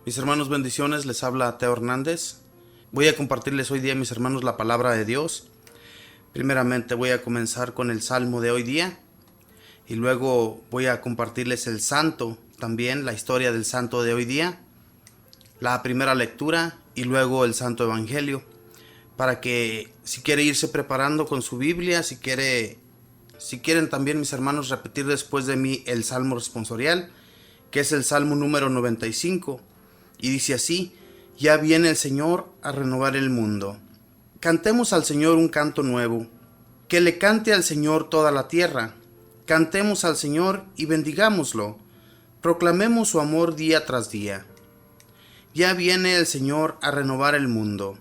Mis hermanos, bendiciones, les habla Teo Hernández. Voy a compartirles hoy día, mis hermanos, la palabra de Dios. Primeramente voy a comenzar con el Salmo de hoy día y luego voy a compartirles el Santo, también la historia del Santo de hoy día, la primera lectura y luego el Santo Evangelio, para que si quiere irse preparando con su Biblia, si quieren también, mis hermanos, repetir después de mí el Salmo responsorial, que es el Salmo número 95. Y dice así: ya viene el Señor a renovar el mundo. Cantemos al Señor un canto nuevo. Que le cante al Señor toda la tierra. Cantemos al Señor y bendigámoslo. Proclamemos su amor día tras día. Ya viene el Señor a renovar el mundo.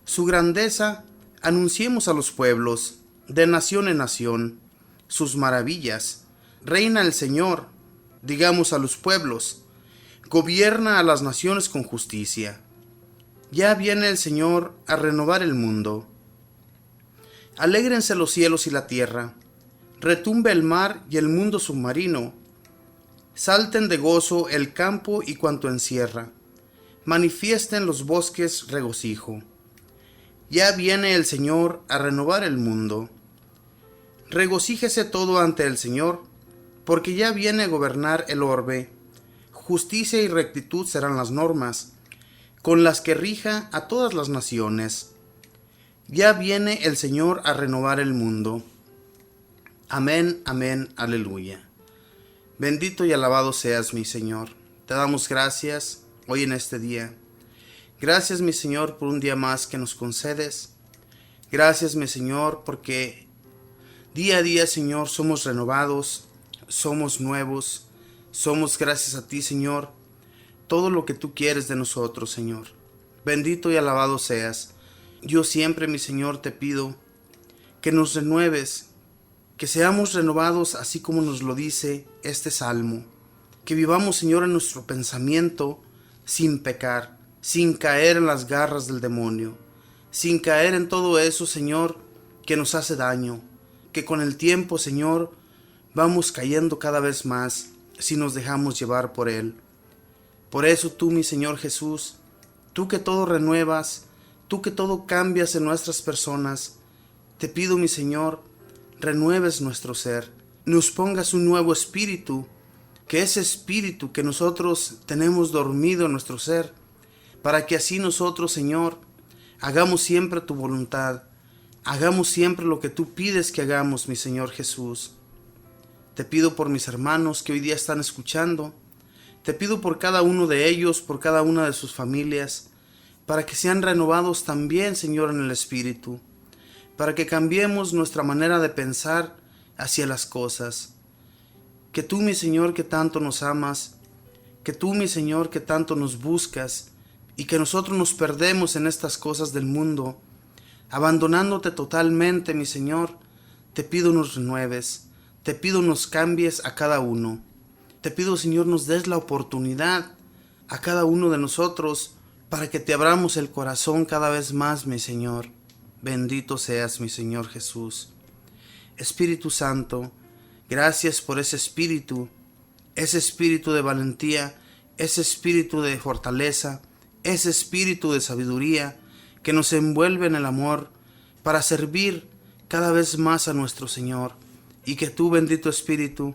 Su grandeza anunciemos a los pueblos, de nación en nación, sus maravillas. Reina el Señor, digamos a los pueblos. Gobierna a las naciones con justicia. Ya viene el Señor a renovar el mundo. Alégrense los cielos y la tierra. Retumbe el mar y el mundo submarino. Salten de gozo el campo y cuanto encierra. Manifiesten los bosques regocijo. Ya viene el Señor a renovar el mundo. Regocíjese todo ante el Señor, porque ya viene a gobernar el orbe. Justicia y rectitud serán las normas, con las que rija a todas las naciones. Ya viene el Señor a renovar el mundo. Amén, amén, aleluya. Bendito y alabado seas, mi Señor. Te damos gracias hoy en este día. Gracias, mi Señor, por un día más que nos concedes. Gracias, mi Señor, porque día a día, Señor, somos renovados, somos nuevos. Somos, gracias a ti, Señor, todo lo que tú quieres de nosotros, Señor. Bendito y alabado seas. Yo siempre, mi Señor, te pido que nos renueves, que seamos renovados así como nos lo dice este salmo. Que vivamos, Señor, en nuestro pensamiento sin pecar, sin caer en las garras del demonio, sin caer en todo eso, Señor, que nos hace daño. Que con el tiempo, Señor, vamos cayendo cada vez más si nos dejamos llevar por Él. Por eso tú, mi Señor Jesús, tú que todo renuevas, tú que todo cambias en nuestras personas, te pido, mi Señor, renueves nuestro ser, nos pongas un nuevo espíritu, que ese espíritu que nosotros tenemos dormido en nuestro ser, para que así nosotros, Señor, hagamos siempre tu voluntad, hagamos siempre lo que tú pides que hagamos, mi Señor Jesús. Te pido por mis hermanos que hoy día están escuchando. Te pido por cada uno de ellos, por cada una de sus familias, para que sean renovados también, Señor, en el Espíritu, para que cambiemos nuestra manera de pensar hacia las cosas. Que tú, mi Señor, que tanto nos amas, que tú, mi Señor, que tanto nos buscas, y que nosotros nos perdemos en estas cosas del mundo, abandonándote totalmente, mi Señor, te pido nos renueves. Te pido nos cambies a cada uno. Te pido, Señor, nos des la oportunidad a cada uno de nosotros para que te abramos el corazón cada vez más, mi Señor. Bendito seas, mi Señor Jesús. Espíritu Santo, gracias por ese espíritu de valentía, ese espíritu de fortaleza, ese espíritu de sabiduría que nos envuelve en el amor para servir cada vez más a nuestro Señor. Y que tú, bendito Espíritu,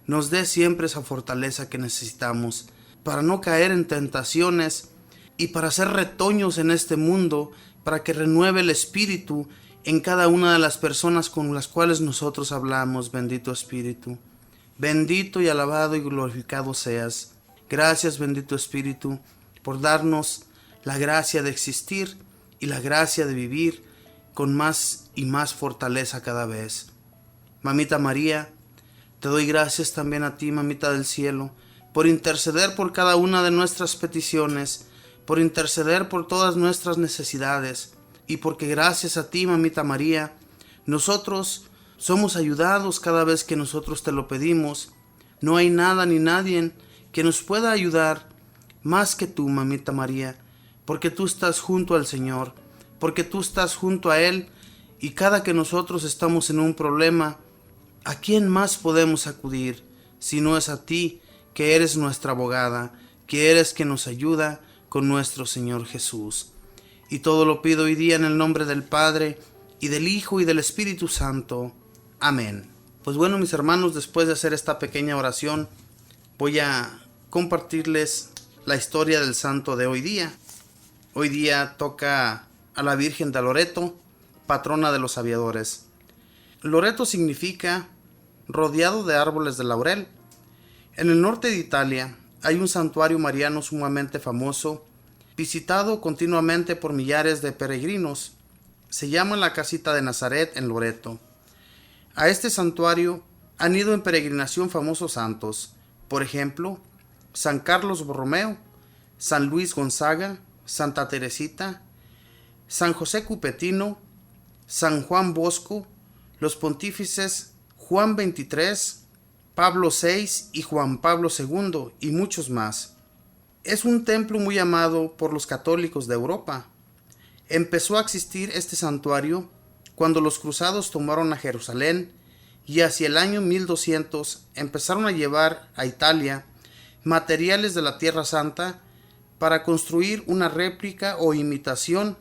nos dé siempre esa fortaleza que necesitamos para no caer en tentaciones y para ser retoños en este mundo, para que renueve el Espíritu en cada una de las personas con las cuales nosotros hablamos, bendito Espíritu. Bendito y alabado y glorificado seas. Gracias, bendito Espíritu, por darnos la gracia de existir y la gracia de vivir con más y más fortaleza cada vez. Mamita María, te doy gracias también a ti, Mamita del Cielo, por interceder por cada una de nuestras peticiones, por interceder por todas nuestras necesidades, y porque gracias a ti, Mamita María, nosotros somos ayudados cada vez que nosotros te lo pedimos. No hay nada ni nadie que nos pueda ayudar más que tú, Mamita María, porque tú estás junto al Señor, porque tú estás junto a Él, y cada que nosotros estamos en un problema, ¿a quién más podemos acudir si no es a ti, que eres nuestra abogada, que eres quien nos ayuda con nuestro Señor Jesús. Y todo lo pido hoy día en el nombre del Padre, y del Hijo, y del Espíritu Santo. Amén. Pues bueno, mis hermanos, después de hacer esta pequeña oración, voy a compartirles la historia del santo de hoy día. Hoy día toca a la Virgen de Loreto, patrona de los aviadores. Loreto significa rodeado de árboles de laurel. En el norte de Italia hay un santuario mariano sumamente famoso, visitado continuamente por millares de peregrinos. Se llama la Casita de Nazaret en Loreto. A este santuario han ido en peregrinación famosos santos, por ejemplo, San Carlos Borromeo, San Luis Gonzaga, Santa Teresita, San José Cupetino, San Juan Bosco, los pontífices Juan XXIII, Pablo VI y Juan Pablo II, y muchos más. Es un templo muy amado por los católicos de Europa. Empezó a existir este santuario cuando los cruzados tomaron a Jerusalén, y hacia el año 1200 empezaron a llevar a Italia materiales de la Tierra Santa para construir una réplica o imitación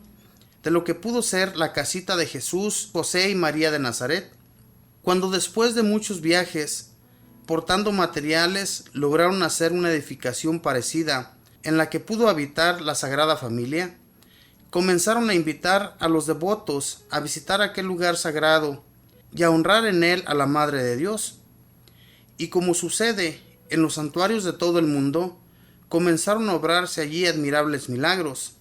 de lo que pudo ser la casita de Jesús, José y María de Nazaret. Cuando después de muchos viajes, portando materiales, lograron hacer una edificación parecida en la que pudo habitar la Sagrada Familia, comenzaron a invitar a los devotos a visitar aquel lugar sagrado y a honrar en él a la Madre de Dios. Y como sucede en los santuarios de todo el mundo, comenzaron a obrarse allí admirables milagros.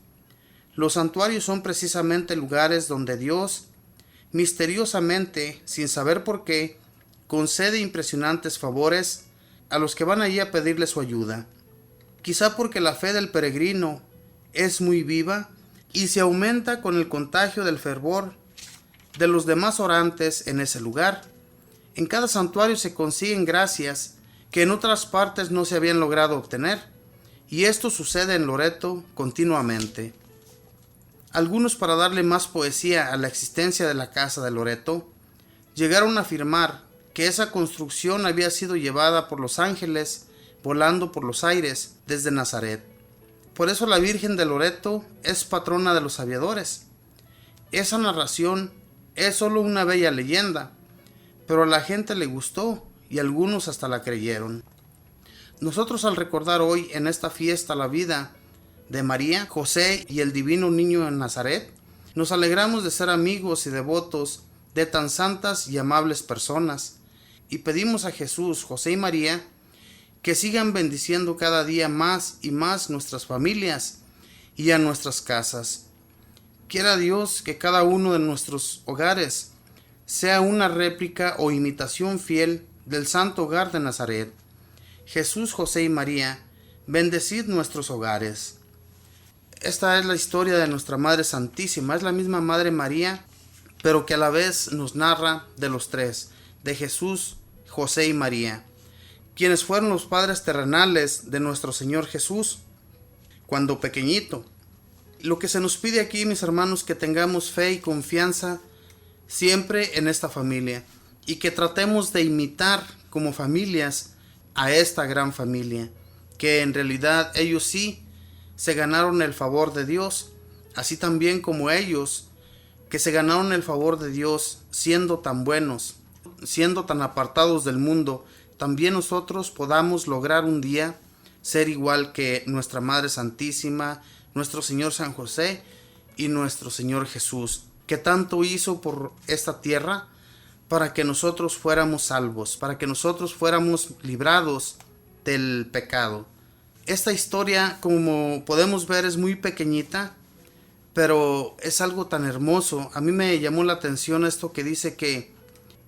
Los santuarios son precisamente lugares donde Dios, misteriosamente, sin saber por qué, concede impresionantes favores a los que van allí a pedirle su ayuda. Quizá porque la fe del peregrino es muy viva y se aumenta con el contagio del fervor de los demás orantes en ese lugar. En cada santuario se consiguen gracias que en otras partes no se habían logrado obtener, y esto sucede en Loreto continuamente. Algunos, para darle más poesía a la existencia de la casa de Loreto, llegaron a afirmar que esa construcción había sido llevada por los ángeles volando por los aires desde Nazaret. Por eso la Virgen de Loreto es patrona de los aviadores. Esa narración es solo una bella leyenda, pero a la gente le gustó y algunos hasta la creyeron. Nosotros, al recordar hoy en esta fiesta la vida de María, José y el divino niño en Nazaret, nos alegramos de ser amigos y devotos de tan santas y amables personas, y pedimos a Jesús, José y María que sigan bendiciendo cada día más y más nuestras familias y a nuestras casas. Quiera Dios que cada uno de nuestros hogares sea una réplica o imitación fiel del Santo Hogar de Nazaret. Jesús, José y María, bendecid nuestros hogares. Esta es la historia de nuestra Madre Santísima. Es la misma Madre María, pero que a la vez nos narra de los tres, de Jesús, José y María, quienes fueron los padres terrenales de nuestro Señor Jesús cuando pequeñito. Lo que se nos pide aquí, mis hermanos, que tengamos fe y confianza siempre en esta familia, y que tratemos de imitar como familias a esta gran familia, que en realidad ellos sí se ganaron el favor de Dios, así también como ellos que se ganaron el favor de Dios siendo tan buenos, siendo tan apartados del mundo. También nosotros podamos lograr un día ser igual que nuestra Madre Santísima, nuestro Señor San José y nuestro Señor Jesús, que tanto hizo por esta tierra para que nosotros fuéramos salvos, para que nosotros fuéramos librados del pecado. Esta historia, como podemos ver, es muy pequeñita, pero es algo tan hermoso. A mí me llamó la atención esto que dice que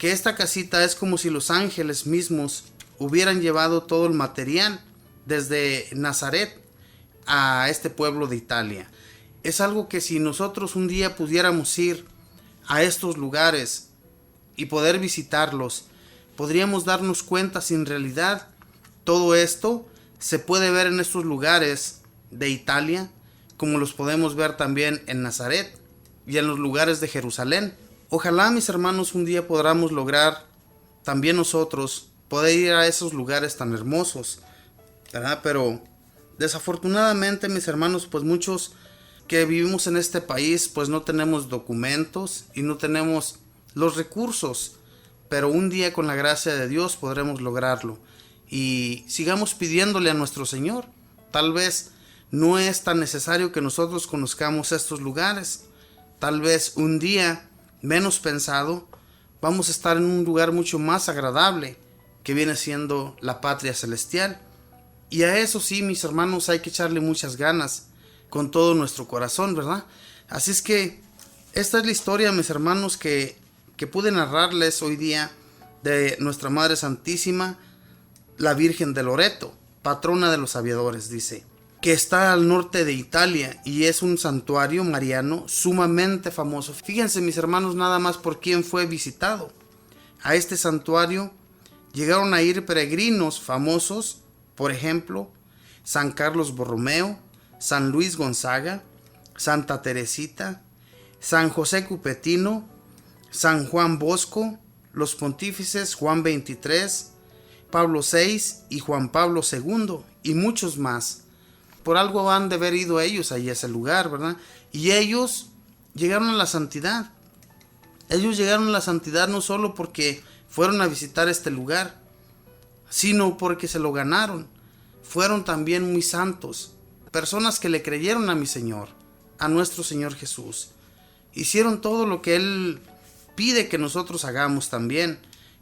esta casita es como si los ángeles mismos hubieran llevado todo el material desde Nazaret a este pueblo de Italia. Es algo que si nosotros un día pudiéramos ir a estos lugares y poder visitarlos, podríamos darnos cuenta si en realidad todo esto se puede ver en estos lugares de Italia, como los podemos ver también en Nazaret y en los lugares de Jerusalén. Ojalá, mis hermanos, un día podamos lograr también nosotros poder ir a esos lugares tan hermosos, ¿verdad? Pero Desafortunadamente, mis hermanos, pues muchos que vivimos en este país, pues no tenemos documentos y no tenemos los recursos, pero un día con la gracia de Dios podremos lograrlo. Y sigamos pidiéndole a nuestro Señor. Tal vez no es tan necesario que nosotros conozcamos estos lugares. Tal vez un día, menos pensado, vamos a estar en un lugar mucho más agradable, que viene siendo la patria celestial. Y a eso sí, mis hermanos, hay que echarle muchas ganas con todo nuestro corazón, ¿verdad? Así es que esta es la historia, mis hermanos, que pude narrarles hoy día de nuestra Madre Santísima, la Virgen de Loreto, patrona de los aviadores, dice, que está al norte de Italia y es un santuario mariano sumamente famoso. Fíjense, mis hermanos, nada más por quién fue visitado. A este santuario llegaron a ir peregrinos famosos, por ejemplo, San Carlos Borromeo, San Luis Gonzaga, Santa Teresita, San José Cupetino, San Juan Bosco, los pontífices Juan XXIII, Pablo VI y Juan Pablo II y muchos más. Por algo han de haber ido ellos ahí a ese lugar, ¿verdad? Y ellos llegaron a la santidad. Ellos llegaron a la santidad no solo porque fueron a visitar este lugar, sino porque se lo ganaron. Fueron también muy santos, personas que le creyeron a mi Señor, a nuestro Señor Jesús. Hicieron todo lo que Él pide que nosotros hagamos también,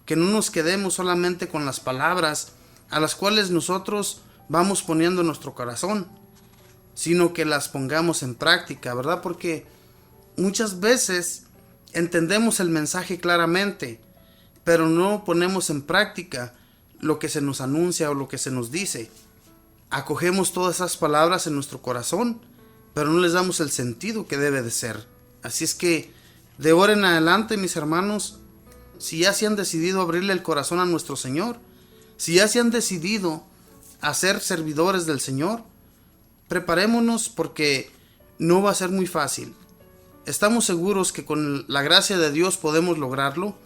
que no nos quedemos solamente con las palabras a las cuales nosotros vamos poniendo nuestro corazón, sino que las pongamos en práctica, ¿verdad? Porque muchas veces entendemos el mensaje claramente, pero no ponemos en práctica lo que se nos anuncia o lo que se nos dice. Acogemos todas esas palabras en nuestro corazón, pero no les damos el sentido que debe de ser. Así es que de ahora en adelante, mis hermanos, si ya se han decidido abrirle el corazón a nuestro Señor, si ya se han decidido a ser servidores del Señor, preparémonos porque no va a ser muy fácil. Estamos seguros que con la gracia de Dios podemos lograrlo,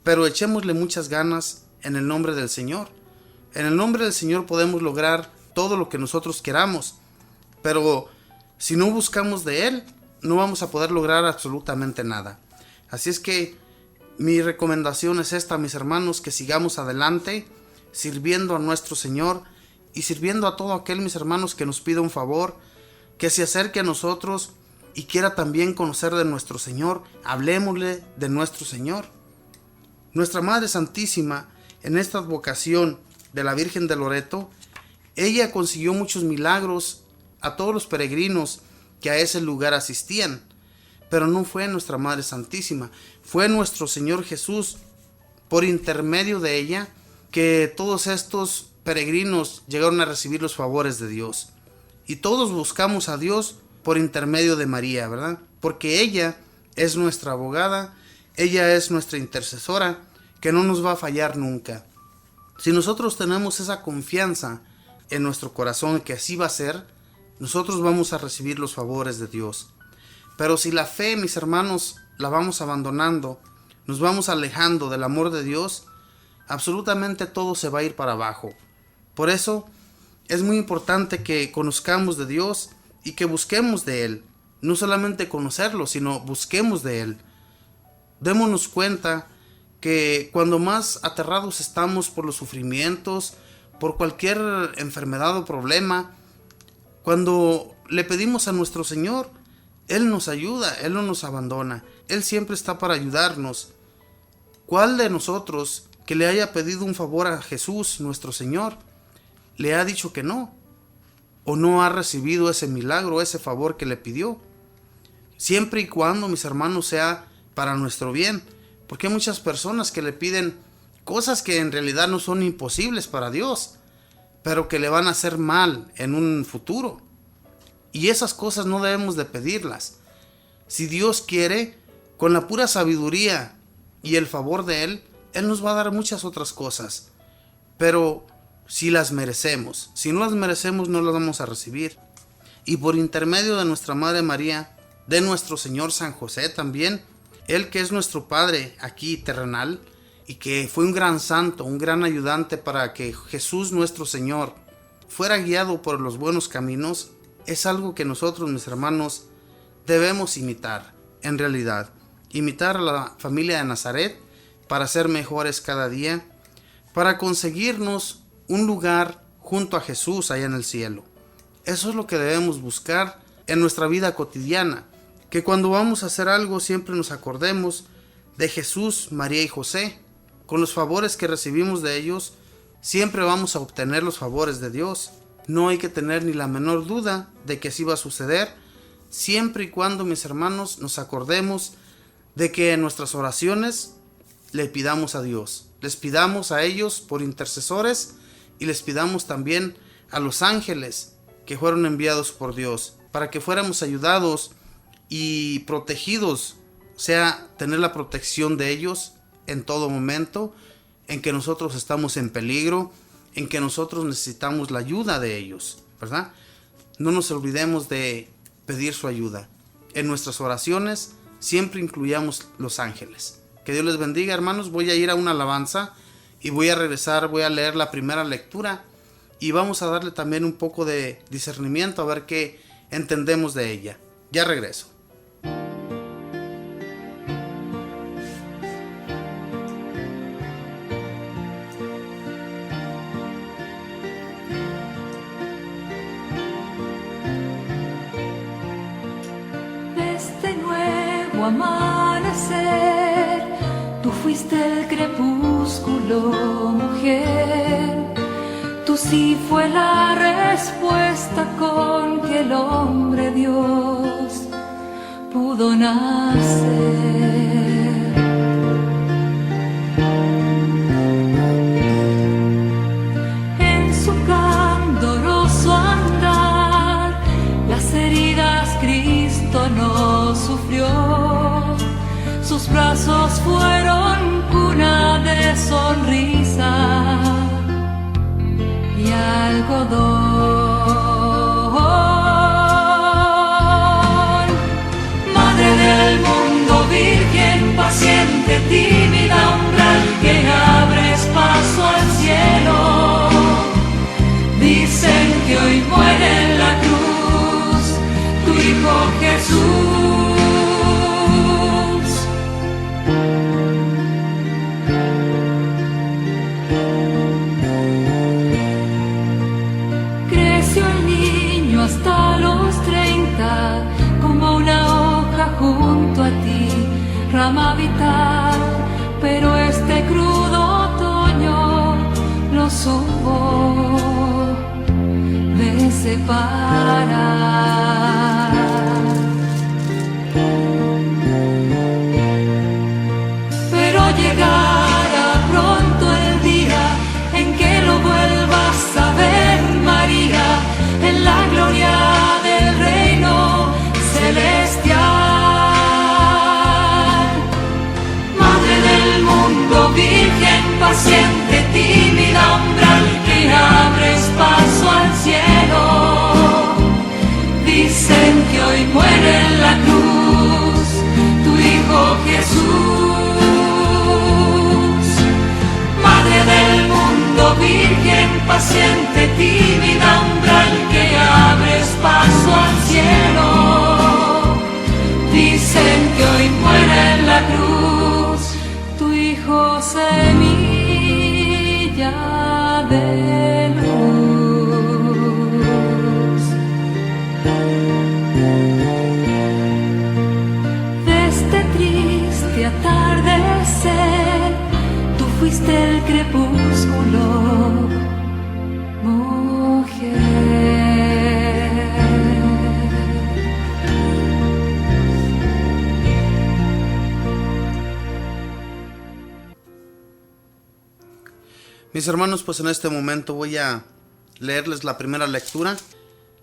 pero echémosle muchas ganas en el nombre del Señor. En el nombre del Señor podemos lograr todo lo que nosotros queramos, pero si no buscamos de Él, no vamos a poder lograr absolutamente nada. Así es que mi recomendación es esta, mis hermanos, que sigamos adelante sirviendo a nuestro Señor y sirviendo a todo aquel, mis hermanos, que nos pida un favor, que se acerque a nosotros y quiera también conocer de nuestro Señor. Hablemosle de nuestro Señor. Nuestra Madre Santísima, en esta advocación de la Virgen de Loreto, ella consiguió muchos milagros a todos los peregrinos que a ese lugar asistían, pero no fue nuestra Madre Santísima, fue nuestro Señor Jesús, por intermedio de ella, que todos estos peregrinos llegaron a recibir los favores de Dios. Y todos buscamos a Dios por intermedio de María, ¿verdad? Porque ella es nuestra abogada, ella es nuestra intercesora, que no nos va a fallar nunca. Si nosotros tenemos esa confianza en nuestro corazón que así va a ser, nosotros vamos a recibir los favores de Dios. Pero si la fe, mis hermanos, la vamos abandonando, nos vamos alejando del amor de Dios, absolutamente todo se va a ir para abajo. Por eso es muy importante que conozcamos de Dios y que busquemos de Él. No solamente conocerlo, sino busquemos de Él. Démonos cuenta que cuando más aterrados estamos por los sufrimientos, por cualquier enfermedad o problema, cuando le pedimos a nuestro Señor, Él nos ayuda, Él no nos abandona, Él siempre está para ayudarnos. ¿Cuál de nosotros que le haya pedido un favor a Jesús, nuestro Señor, le ha dicho que no? ¿O no ha recibido ese milagro, ese favor que le pidió? Siempre y cuando, mis hermanos, sea para nuestro bien, porque hay muchas personas que le piden cosas que en realidad no son imposibles para Dios, pero que le van a hacer mal en un futuro. Y esas cosas no debemos de pedirlas. Si Dios quiere, con la pura sabiduría y el favor de Él, Él nos va a dar muchas otras cosas. Pero si las merecemos, si no las merecemos, no las vamos a recibir. Y por intermedio de nuestra Madre María, de nuestro Señor San José también, Él que es nuestro Padre aquí terrenal, y que fue un gran santo, un gran ayudante para que Jesús nuestro Señor fuera guiado por los buenos caminos, es algo que nosotros, mis hermanos, debemos imitar. En realidad, imitar a la familia de Nazaret para ser mejores cada día, para conseguirnos un lugar junto a Jesús allá en el cielo. Eso es lo que debemos buscar en nuestra vida cotidiana, que cuando vamos a hacer algo siempre nos acordemos de Jesús, María y José. Con los favores que recibimos de ellos, siempre vamos a obtener los favores de Dios. No hay que tener ni la menor duda de que así va a suceder, siempre y cuando, mis hermanos, nos acordemos de que en nuestras oraciones le pidamos a Dios, les pidamos a ellos por intercesores y les pidamos también a los ángeles que fueron enviados por Dios para que fuéramos ayudados y protegidos, o sea, tener la protección de ellos en todo momento en que nosotros estamos en peligro, en que nosotros necesitamos la ayuda de ellos, ¿verdad? No nos olvidemos de pedir su ayuda. En nuestras oraciones siempre incluyamos los ángeles. Que Dios les bendiga, hermanos. Voy a ir a una alabanza y voy a regresar, voy a leer la primera lectura y vamos a darle también un poco de discernimiento a ver qué entendemos de ella. Ya regreso. Amanecer, tú fuiste el crepúsculo, mujer. Tú sí fue la respuesta con que el hombre Dios pudo nacer. En su candoroso andar, las heridas Cristo no sufrió. Sus brazos fueron cuna de sonrisa y algodón. Madre del mundo, virgen, paciente, tímida, umbral que abres paso al cielo. Dicen que hoy muere en la cruz tu Hijo Jesús. Hasta los 30, como una hoja junto a ti, rama vital, pero este crudo otoño lo supo de separar. Pero llegará pronto el día en que lo vuelvas a ver, María, en la gloria del reino celestial. Madre del mundo, virgen, paciente, tímida, umbral que abres paso al cielo. Dicen que hoy muere en la cruz tu Hijo Jesús. Madre del mundo, virgen, paciente, tímida, umbral que abres paso al cielo. Dicen que hoy muere en la cruz tu Hijo, semilla de luz. De este triste atardecer, tú fuiste el crepúsculo, mujer. Mis hermanos, pues en este momento voy a leerles la primera lectura,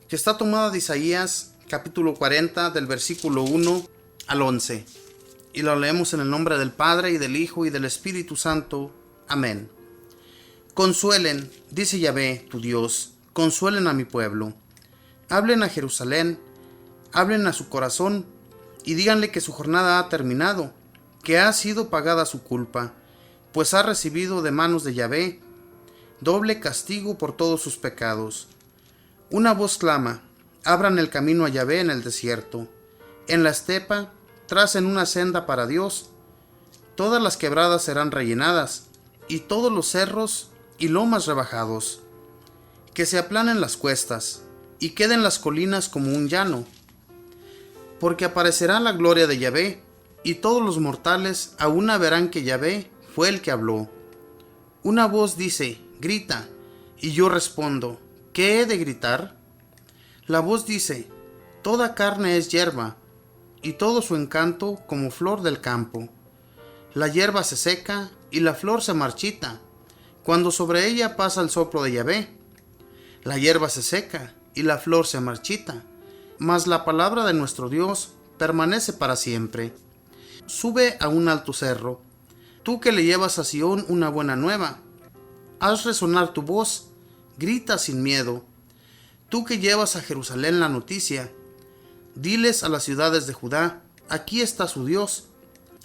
que está tomada de Isaías capítulo 40 del versículo 1 al 11. Y lo leemos en el nombre del Padre, y del Hijo, y del Espíritu Santo. Amén. Consuelen, dice Yahvé, tu Dios, consuelen a mi pueblo. Hablen a Jerusalén, hablen a su corazón, y díganle que su jornada ha terminado, que ha sido pagada su culpa, pues ha recibido de manos de Yahvé doble castigo por todos sus pecados. Una voz clama: abran el camino a Yahvé en el desierto. En la estepa, tracen una senda para Dios. Todas las quebradas serán rellenadas, y todos los cerros y lomas rebajados. Que se aplanen las cuestas, y queden las colinas como un llano. Porque aparecerá la gloria de Yahvé, y todos los mortales a una verán que Yahvé fue el que habló. Una voz dice: grita, y yo respondo: ¿qué he de gritar? La voz dice: toda carne es hierba, y todo su encanto como flor del campo. La hierba se seca, y la flor se marchita, cuando sobre ella pasa el soplo de Yahvé. La hierba se seca, y la flor se marchita, mas la palabra de nuestro Dios permanece para siempre. Sube a un alto cerro, tú que le llevas a Sión una buena nueva. Haz resonar tu voz, grita sin miedo. Tú que llevas a Jerusalén la noticia, diles a las ciudades de Judá: aquí está su Dios.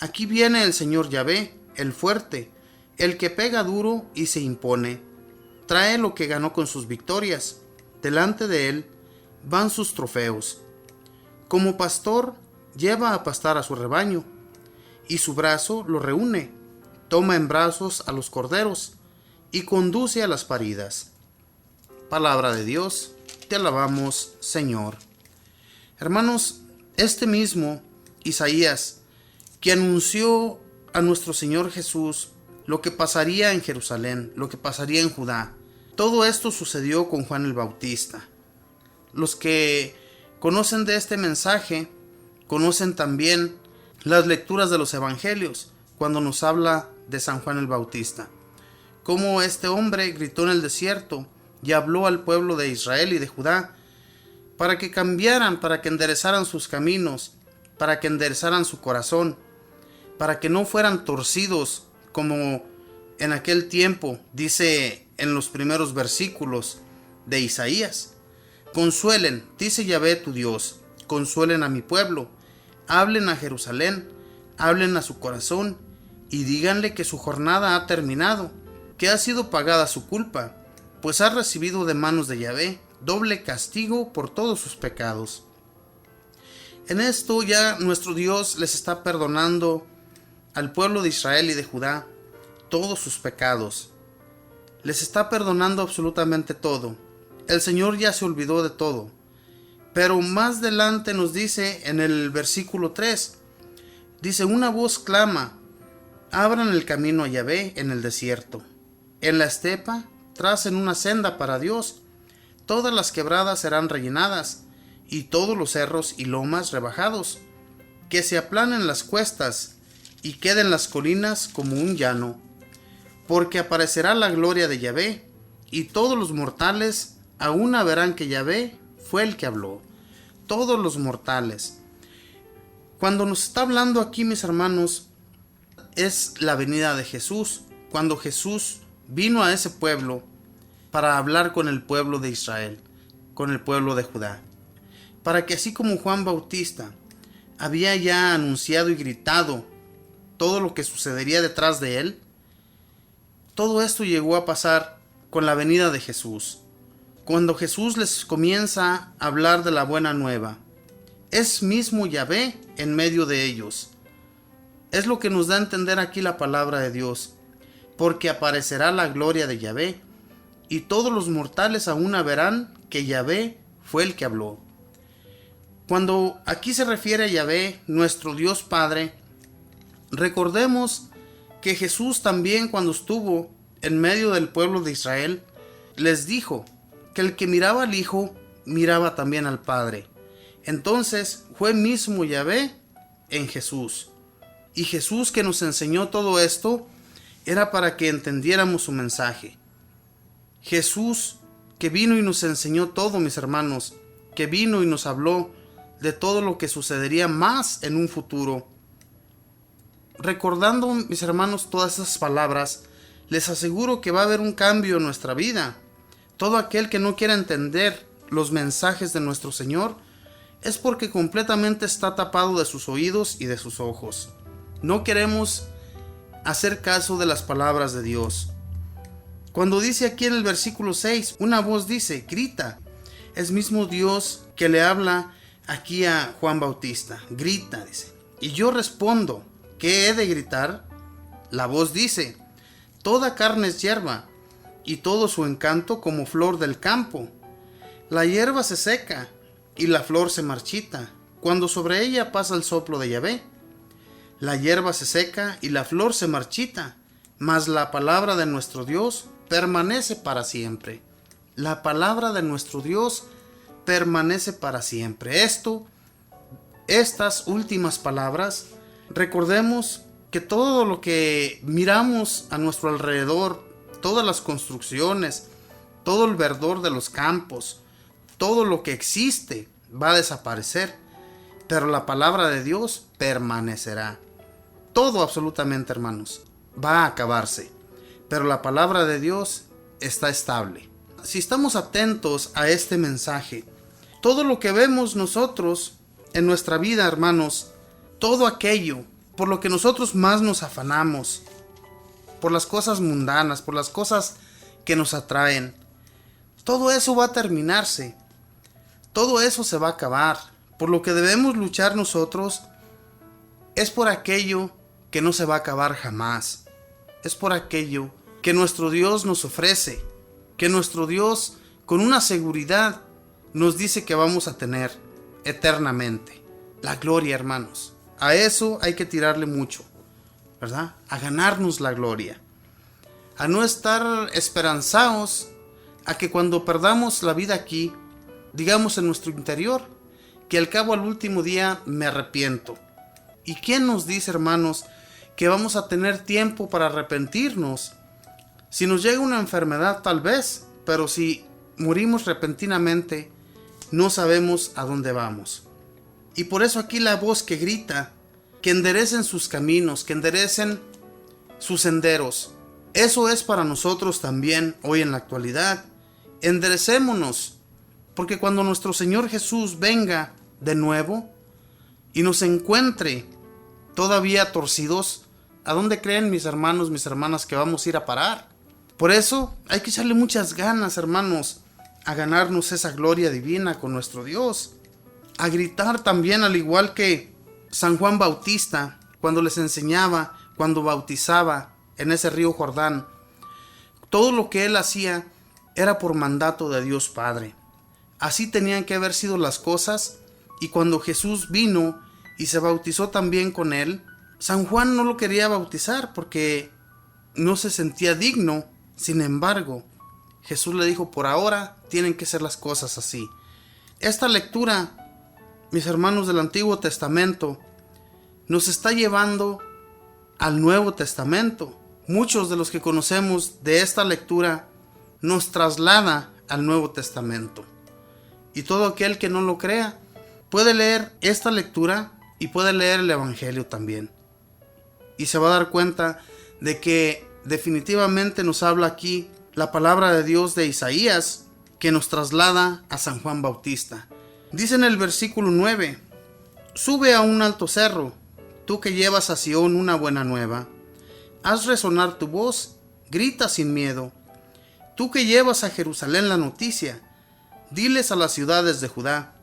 Aquí viene el Señor Yahvé, el fuerte, el que pega duro y se impone. Trae lo que ganó con sus victorias. Delante de él van sus trofeos. Como pastor, lleva a pastar a su rebaño, y su brazo lo reúne. Toma en brazos a los corderos, y conduce a las paridas. Palabra de Dios, te alabamos, Señor. Hermanos, este mismo Isaías, que anunció a nuestro Señor Jesús lo que pasaría en Jerusalén, lo que pasaría en Judá, todo esto sucedió con Juan el Bautista. Los que conocen de este mensaje, conocen también las lecturas de los evangelios, cuando nos habla de San Juan el Bautista. Cómo este hombre gritó en el desierto y habló al pueblo de Israel y de Judá para que cambiaran, para que enderezaran sus caminos, para que enderezaran su corazón, para que no fueran torcidos como en aquel tiempo, dice en los primeros versículos de Isaías. Consuelen, dice Yahvé tu Dios, consuelen a mi pueblo, hablen a Jerusalén, hablen a su corazón y díganle que su jornada ha terminado, que ha sido pagada su culpa, pues ha recibido de manos de Yahvé doble castigo por todos sus pecados. En esto ya nuestro Dios les está perdonando al pueblo de Israel y de Judá todos sus pecados. Les está perdonando absolutamente todo. El Señor ya se olvidó de todo. Pero más adelante nos dice en el versículo 3, dice: una voz clama: abran el camino a Yahvé en el desierto. En la estepa tracen una senda para Dios. Todas las quebradas serán rellenadas, y todos los cerros y lomas rebajados. Que se aplanen las cuestas, y queden las colinas como un llano. Porque aparecerá la gloria de Yahvé, y todos los mortales a una verán que Yahvé fue el que habló. Todos los mortales. Cuando nos está hablando aquí, mis hermanos, es la venida de Jesús. Cuando Jesús vino a ese pueblo para hablar con el pueblo de Israel, con el pueblo de Judá. Para que así como Juan Bautista había ya anunciado y gritado todo lo que sucedería detrás de él, todo esto llegó a pasar con la venida de Jesús. Cuando Jesús les comienza a hablar de la buena nueva, es mismo Yahvé en medio de ellos. Es lo que nos da a entender aquí la palabra de Dios. Porque aparecerá la gloria de Yahvé, y todos los mortales a una verán que Yahvé fue el que habló. Cuando aquí se refiere a Yahvé, nuestro Dios Padre, recordemos que Jesús también, cuando estuvo en medio del pueblo de Israel, les dijo que el que miraba al Hijo miraba también al Padre. Entonces fue mismo Yahvé en Jesús. Y Jesús, que nos enseñó todo esto, era para que entendiéramos su mensaje. Jesús, que vino y nos enseñó todo, mis hermanos, que vino y nos habló de todo lo que sucedería más en un futuro. Recordando, mis hermanos, todas esas palabras, les aseguro que va a haber un cambio en nuestra vida. Todo aquel que no quiera entender los mensajes de nuestro Señor es porque completamente está tapado de sus oídos y de sus ojos. No queremos hacer caso de las palabras de Dios. Cuando dice aquí en el versículo 6, una voz dice: grita. es mismo Dios que le habla aquí a Juan Bautista. Grita, dice. Y yo respondo, ¿qué he de gritar? La voz dice, toda carne es hierba, y todo su encanto como flor del campo. La hierba se seca, y la flor se marchita, cuando sobre ella pasa el soplo de Yahvé. La hierba se seca, y la flor se marchita, mas la palabra de nuestro Dios permanece para siempre. La palabra de nuestro Dios permanece para siempre. Estas últimas palabras, recordemos que todo lo que miramos a nuestro alrededor, todas las construcciones, todo el verdor de los campos, todo lo que existe va a desaparecer, pero la palabra de Dios permanecerá. Todo absolutamente, hermanos, va a acabarse, pero la palabra de Dios está estable. Si estamos atentos a este mensaje, todo lo que vemos nosotros en nuestra vida, hermanos, todo aquello por lo que nosotros más nos afanamos, por las cosas mundanas, por las cosas que nos atraen, todo eso va a terminarse, todo eso se va a acabar. Por lo que debemos luchar nosotros es por aquello que no se va a acabar jamás, es por aquello que nuestro Dios nos ofrece, que nuestro Dios con una seguridad nos dice que vamos a tener eternamente. La gloria, hermanos. A eso hay que tirarle mucho, ¿verdad? A ganarnos la gloria. A no estar esperanzados a que cuando perdamos la vida aquí, digamos en nuestro interior, que al cabo al último día me arrepiento. ¿Y quién nos dice, hermanos, que vamos a tener tiempo para arrepentirnos? Si nos llega una enfermedad, tal vez, pero si morimos repentinamente, no sabemos a dónde vamos. Y por eso aquí la voz que grita, que enderecen sus caminos, que enderecen sus senderos. Eso es para nosotros también hoy en la actualidad. Enderecémonos, porque cuando nuestro Señor Jesús venga de nuevo y nos encuentre todavía torcidos, ¿a dónde creen mis hermanos, mis hermanas que vamos a ir a parar? Por eso hay que echarle muchas ganas, hermanos, a ganarnos esa gloria divina con nuestro Dios. A gritar también, al igual que San Juan Bautista, cuando les enseñaba, cuando bautizaba en ese río Jordán. Todo lo que él hacía era por mandato de Dios Padre. Así tenían que haber sido las cosas, y cuando Jesús vino y se bautizó también con él, San Juan no lo quería bautizar porque no se sentía digno. Sin embargo, Jesús le dijo, por ahora tienen que ser las cosas así. Esta lectura, mis hermanos del Antiguo Testamento, nos está llevando al Nuevo Testamento. Muchos de los que conocemos de esta lectura nos traslada al Nuevo Testamento. Y todo aquel que no lo crea puede leer esta lectura y puede leer el Evangelio también. Y se va a dar cuenta de que definitivamente nos habla aquí la palabra de Dios de Isaías, que nos traslada a San Juan Bautista. Dice en el versículo 9, sube a un alto cerro, tú que llevas a Sión una buena nueva. Haz resonar tu voz, grita sin miedo. Tú que llevas a Jerusalén la noticia, diles a las ciudades de Judá,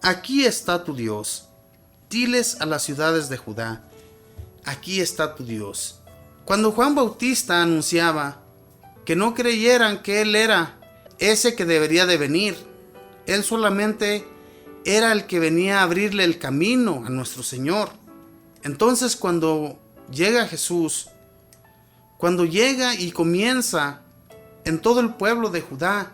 aquí está tu Dios. Diles a las ciudades de Judá, aquí está tu Dios. Cuando Juan Bautista anunciaba que no creyeran que él era ese que debería de venir, él solamente era el que venía a abrirle el camino a nuestro Señor. Entonces cuando llega Jesús, cuando llega y comienza en todo el pueblo de Judá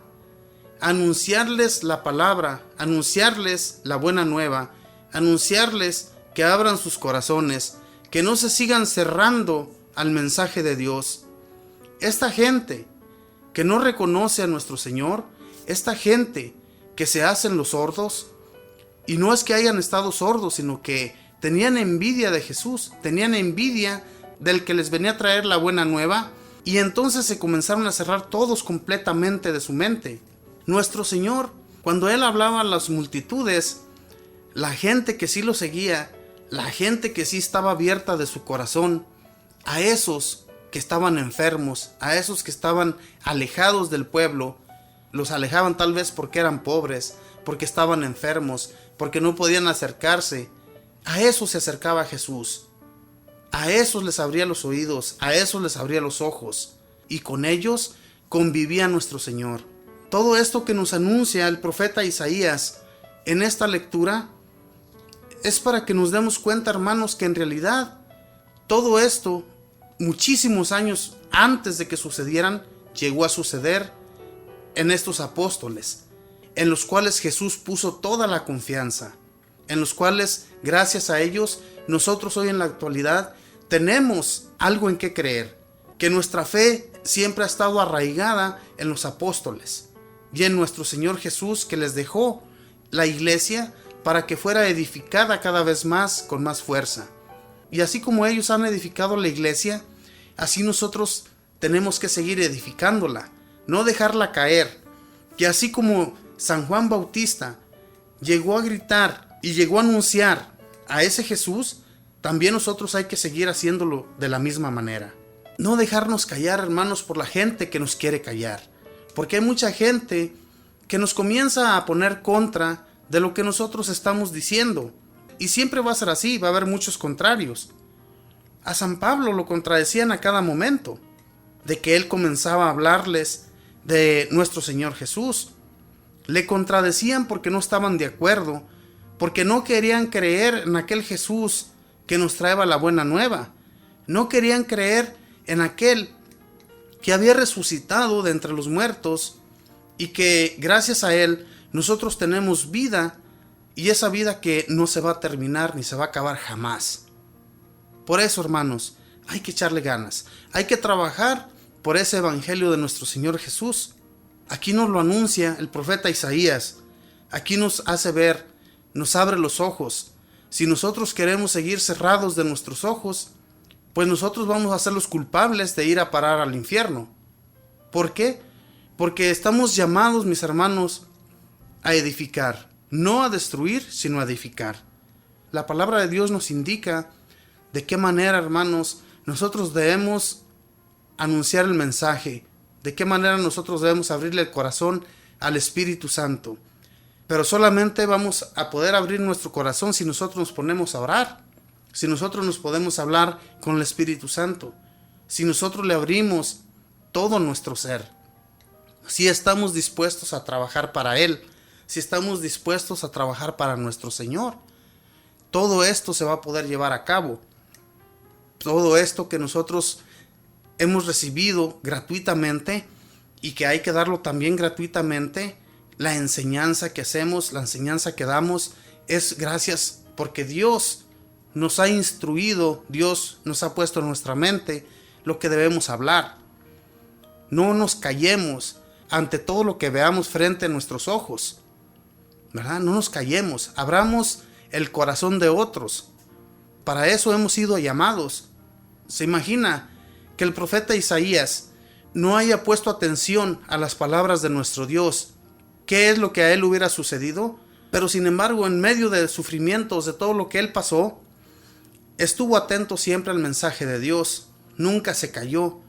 a anunciarles la palabra, anunciarles la buena nueva, anunciarles que abran sus corazones, que no se sigan cerrando al mensaje de Dios. Esta gente que no reconoce a nuestro Señor, esta gente que se hacen los sordos, y no es que hayan estado sordos, sino que tenían envidia de Jesús, tenían envidia del que les venía a traer la buena nueva, y entonces se comenzaron a cerrar todos completamente de su mente. Nuestro Señor, cuando Él hablaba a las multitudes, la gente que sí lo seguía, la gente que sí estaba abierta de su corazón, a esos que estaban enfermos, a esos que estaban alejados del pueblo, los alejaban tal vez porque eran pobres, porque estaban enfermos, porque no podían acercarse. A esos se acercaba Jesús. A esos les abría los oídos, a esos les abría los ojos, y con ellos convivía nuestro Señor. Todo esto que nos anuncia el profeta Isaías en esta lectura es para que nos demos cuenta, hermanos, que en realidad todo esto, muchísimos años antes de que sucedieran, llegó a suceder en estos apóstoles, en los cuales Jesús puso toda la confianza, en los cuales, gracias a ellos, nosotros hoy en la actualidad tenemos algo en qué creer, que nuestra fe siempre ha estado arraigada en los apóstoles y en nuestro Señor Jesús, que les dejó la iglesia para que fuera edificada cada vez más con más fuerza. Y así como ellos han edificado la iglesia, así nosotros tenemos que seguir edificándola, no dejarla caer. Que así como San Juan Bautista llegó a gritar y llegó a anunciar a ese Jesús, también nosotros hay que seguir haciéndolo de la misma manera. No dejarnos callar, hermanos, por la gente que nos quiere callar, porque hay mucha gente que nos comienza a poner contra de lo que nosotros estamos diciendo, y siempre va a ser así, va a haber muchos contrarios. A San Pablo lo contradecían a cada momento, de que él comenzaba a hablarles de nuestro Señor Jesús. Le contradecían porque no estaban de acuerdo, porque no querían creer en aquel Jesús que nos traeba la buena nueva. No querían creer en aquel que había resucitado de entre los muertos y que gracias a él nosotros tenemos vida, y esa vida que no se va a terminar ni se va a acabar jamás. Por eso, hermanos, hay que echarle ganas, hay que trabajar por ese evangelio de nuestro Señor Jesús. Aquí nos lo anuncia el profeta Isaías, aquí nos hace ver, nos abre los ojos. Si nosotros queremos seguir cerrados de nuestros ojos, pues nosotros vamos a ser los culpables de ir a parar al infierno. ¿Por qué? Porque estamos llamados, mis hermanos, a edificar, no a destruir, sino a edificar. La palabra de Dios nos indica de qué manera, hermanos, nosotros debemos anunciar el mensaje, de qué manera nosotros debemos abrirle el corazón al Espíritu Santo. Pero solamente vamos a poder abrir nuestro corazón si nosotros nos ponemos a orar, si nosotros nos podemos hablar con el Espíritu Santo, si nosotros le abrimos todo nuestro ser, si estamos dispuestos a trabajar para Él, si estamos dispuestos a trabajar para nuestro Señor. Todo esto se va a poder llevar a cabo. Todo esto que nosotros hemos recibido gratuitamente y que hay que darlo también gratuitamente, la enseñanza que hacemos, la enseñanza que damos, es gracias porque Dios nos ha instruido, Dios nos ha puesto en nuestra mente lo que debemos hablar. No nos callemos ante todo lo que veamos frente a nuestros ojos, ¿verdad? No nos callemos, abramos el corazón de otros. Para eso hemos sido llamados. Se imagina que el profeta Isaías no haya puesto atención a las palabras de nuestro Dios. ¿Qué es lo que a él hubiera sucedido? Pero sin embargo, en medio de sufrimientos, de todo lo que él pasó, estuvo atento siempre al mensaje de Dios. Nunca se calló.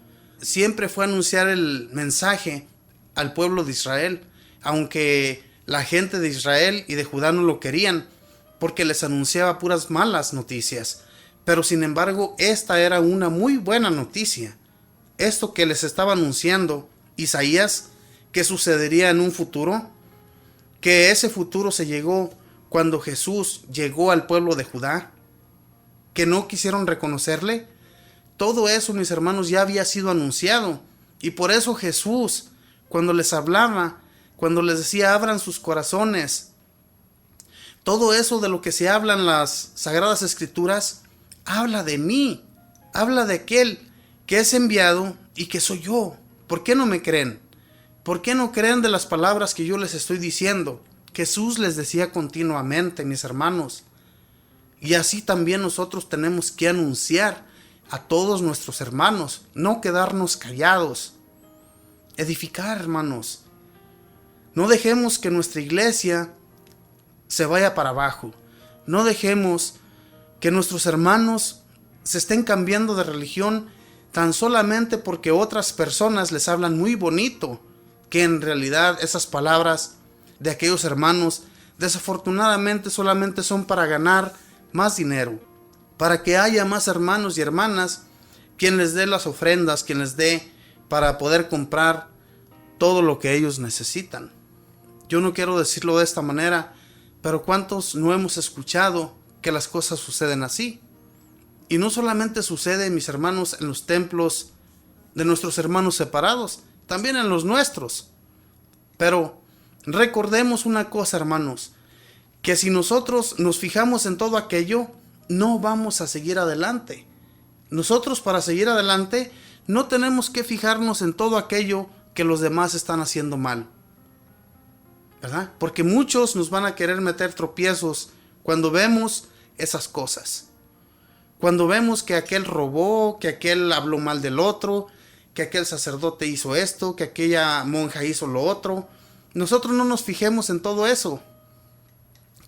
Siempre fue a anunciar el mensaje al pueblo de Israel, aunque la gente de Israel y de Judá no lo querían, porque les anunciaba puras malas noticias. Pero sin embargo, esta era una muy buena noticia. Esto que les estaba anunciando Isaías, que sucedería en un futuro, que ese futuro se llegó cuando Jesús llegó al pueblo de Judá, que no quisieron reconocerle. Todo eso, mis hermanos, ya había sido anunciado. Y por eso Jesús, cuando les hablaba, cuando les decía abran sus corazones, todo eso de lo que se habla en las Sagradas Escrituras, habla de mí, habla de aquel que es enviado y que soy yo. ¿Por qué no me creen? ¿Por qué no creen de las palabras que yo les estoy diciendo? Jesús les decía continuamente, mis hermanos. Y así también nosotros tenemos que anunciar a todos nuestros hermanos, no quedarnos callados. Edificar, hermanos. No dejemos que nuestra iglesia se vaya para abajo. No dejemos que nuestros hermanos se estén cambiando de religión tan solamente porque otras personas les hablan muy bonito que en realidad esas palabras de aquellos hermanos desafortunadamente solamente son para ganar más dinero, para que haya más hermanos y hermanas quien les dé las ofrendas, quien les dé para poder comprar todo lo que ellos necesitan. Yo no quiero decirlo de esta manera, pero ¿cuántos no hemos escuchado que las cosas suceden así? Y no solamente sucede, mis hermanos, en los templos de nuestros hermanos separados, también en los nuestros. Pero recordemos una cosa, hermanos, que si nosotros nos fijamos en todo aquello, no vamos a seguir adelante. Nosotros, para seguir adelante, no tenemos que fijarnos en todo aquello que los demás están haciendo mal, ¿verdad? Porque muchos nos van a querer meter tropiezos cuando vemos esas cosas. Cuando vemos que aquel robó, que aquel habló mal del otro, que aquel sacerdote hizo esto, que aquella monja hizo lo otro, nosotros no nos fijemos en todo eso.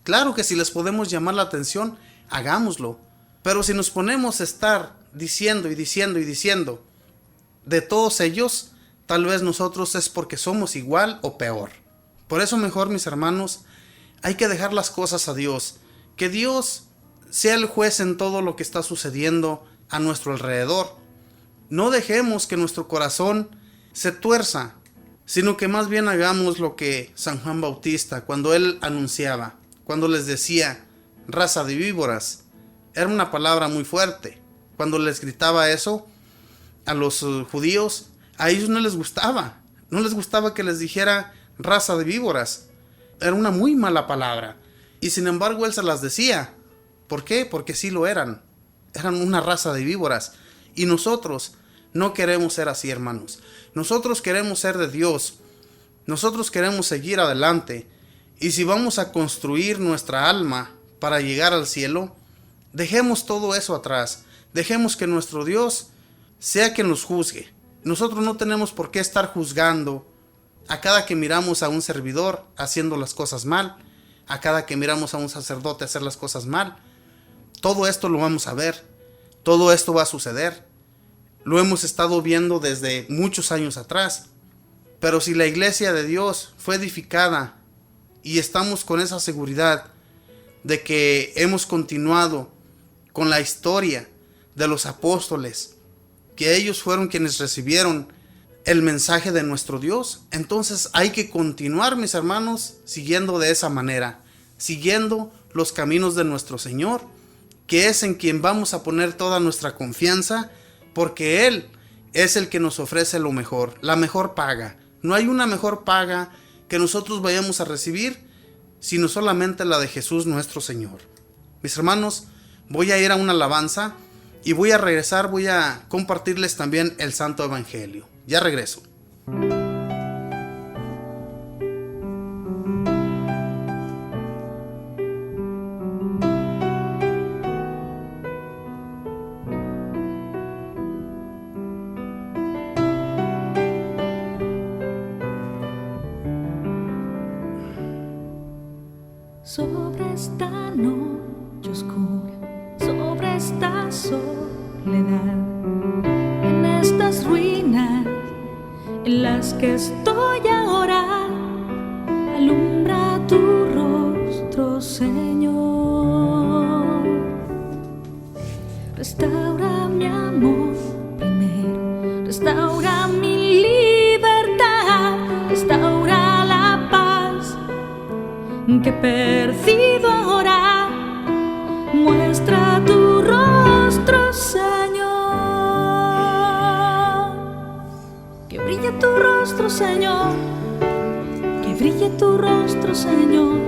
Claro que si les podemos llamar la atención, hagámoslo. Pero si nos ponemos a estar diciendo y diciendo y diciendo de todos ellos, tal vez nosotros es porque somos igual o peor. Por eso mejor, mis hermanos, hay que dejar las cosas a Dios. Que Dios sea el juez en todo lo que está sucediendo a nuestro alrededor. No dejemos que nuestro corazón se tuerza, sino que más bien hagamos lo que San Juan Bautista, cuando él anunciaba, cuando les decía, raza de víboras, era una palabra muy fuerte. Cuando les gritaba eso a los judíos, a ellos no les gustaba que les dijera raza de víboras. Era una muy mala palabra. Y sin embargo él se las decía. ¿Por qué? Porque sí lo eran. Eran una raza de víboras. Y nosotros no queremos ser así, hermanos. Nosotros queremos ser de Dios. Nosotros queremos seguir adelante. Y si vamos a construir nuestra alma para llegar al cielo, dejemos todo eso atrás. Dejemos que nuestro Dios sea quien nos juzgue. Nosotros no tenemos por qué estar juzgando a cada que miramos a un servidor haciendo las cosas mal, a cada que miramos a un sacerdote hacer las cosas mal. Todo esto lo vamos a ver. Todo esto va a suceder. Lo hemos estado viendo desde muchos años atrás. Pero si la iglesia de Dios fue edificada y estamos con esa seguridad de que hemos continuado con la historia de los apóstoles, que ellos fueron quienes recibieron el mensaje de nuestro Dios, entonces hay que continuar, mis hermanos, siguiendo de esa manera, siguiendo los caminos de nuestro Señor, que es en quien vamos a poner toda nuestra confianza, porque Él es el que nos ofrece lo mejor, la mejor paga. No hay una mejor paga que nosotros vayamos a recibir, sino solamente la de Jesús nuestro Señor. Mis hermanos, voy a ir a una alabanza y voy a regresar, voy a compartirles también el Santo Evangelio. Ya regreso. Sobre esta noche oscura, sobre esta soledad, en estas ruinas en las que estoy ahora, alumbra tu rostro, Señor. Restaura mi amor primero, restaura mi libertad, restaura la paz que he perdido ahora. Muestra tu rostro, Señor. Que brille tu rostro, Señor. Que brille tu rostro, Señor.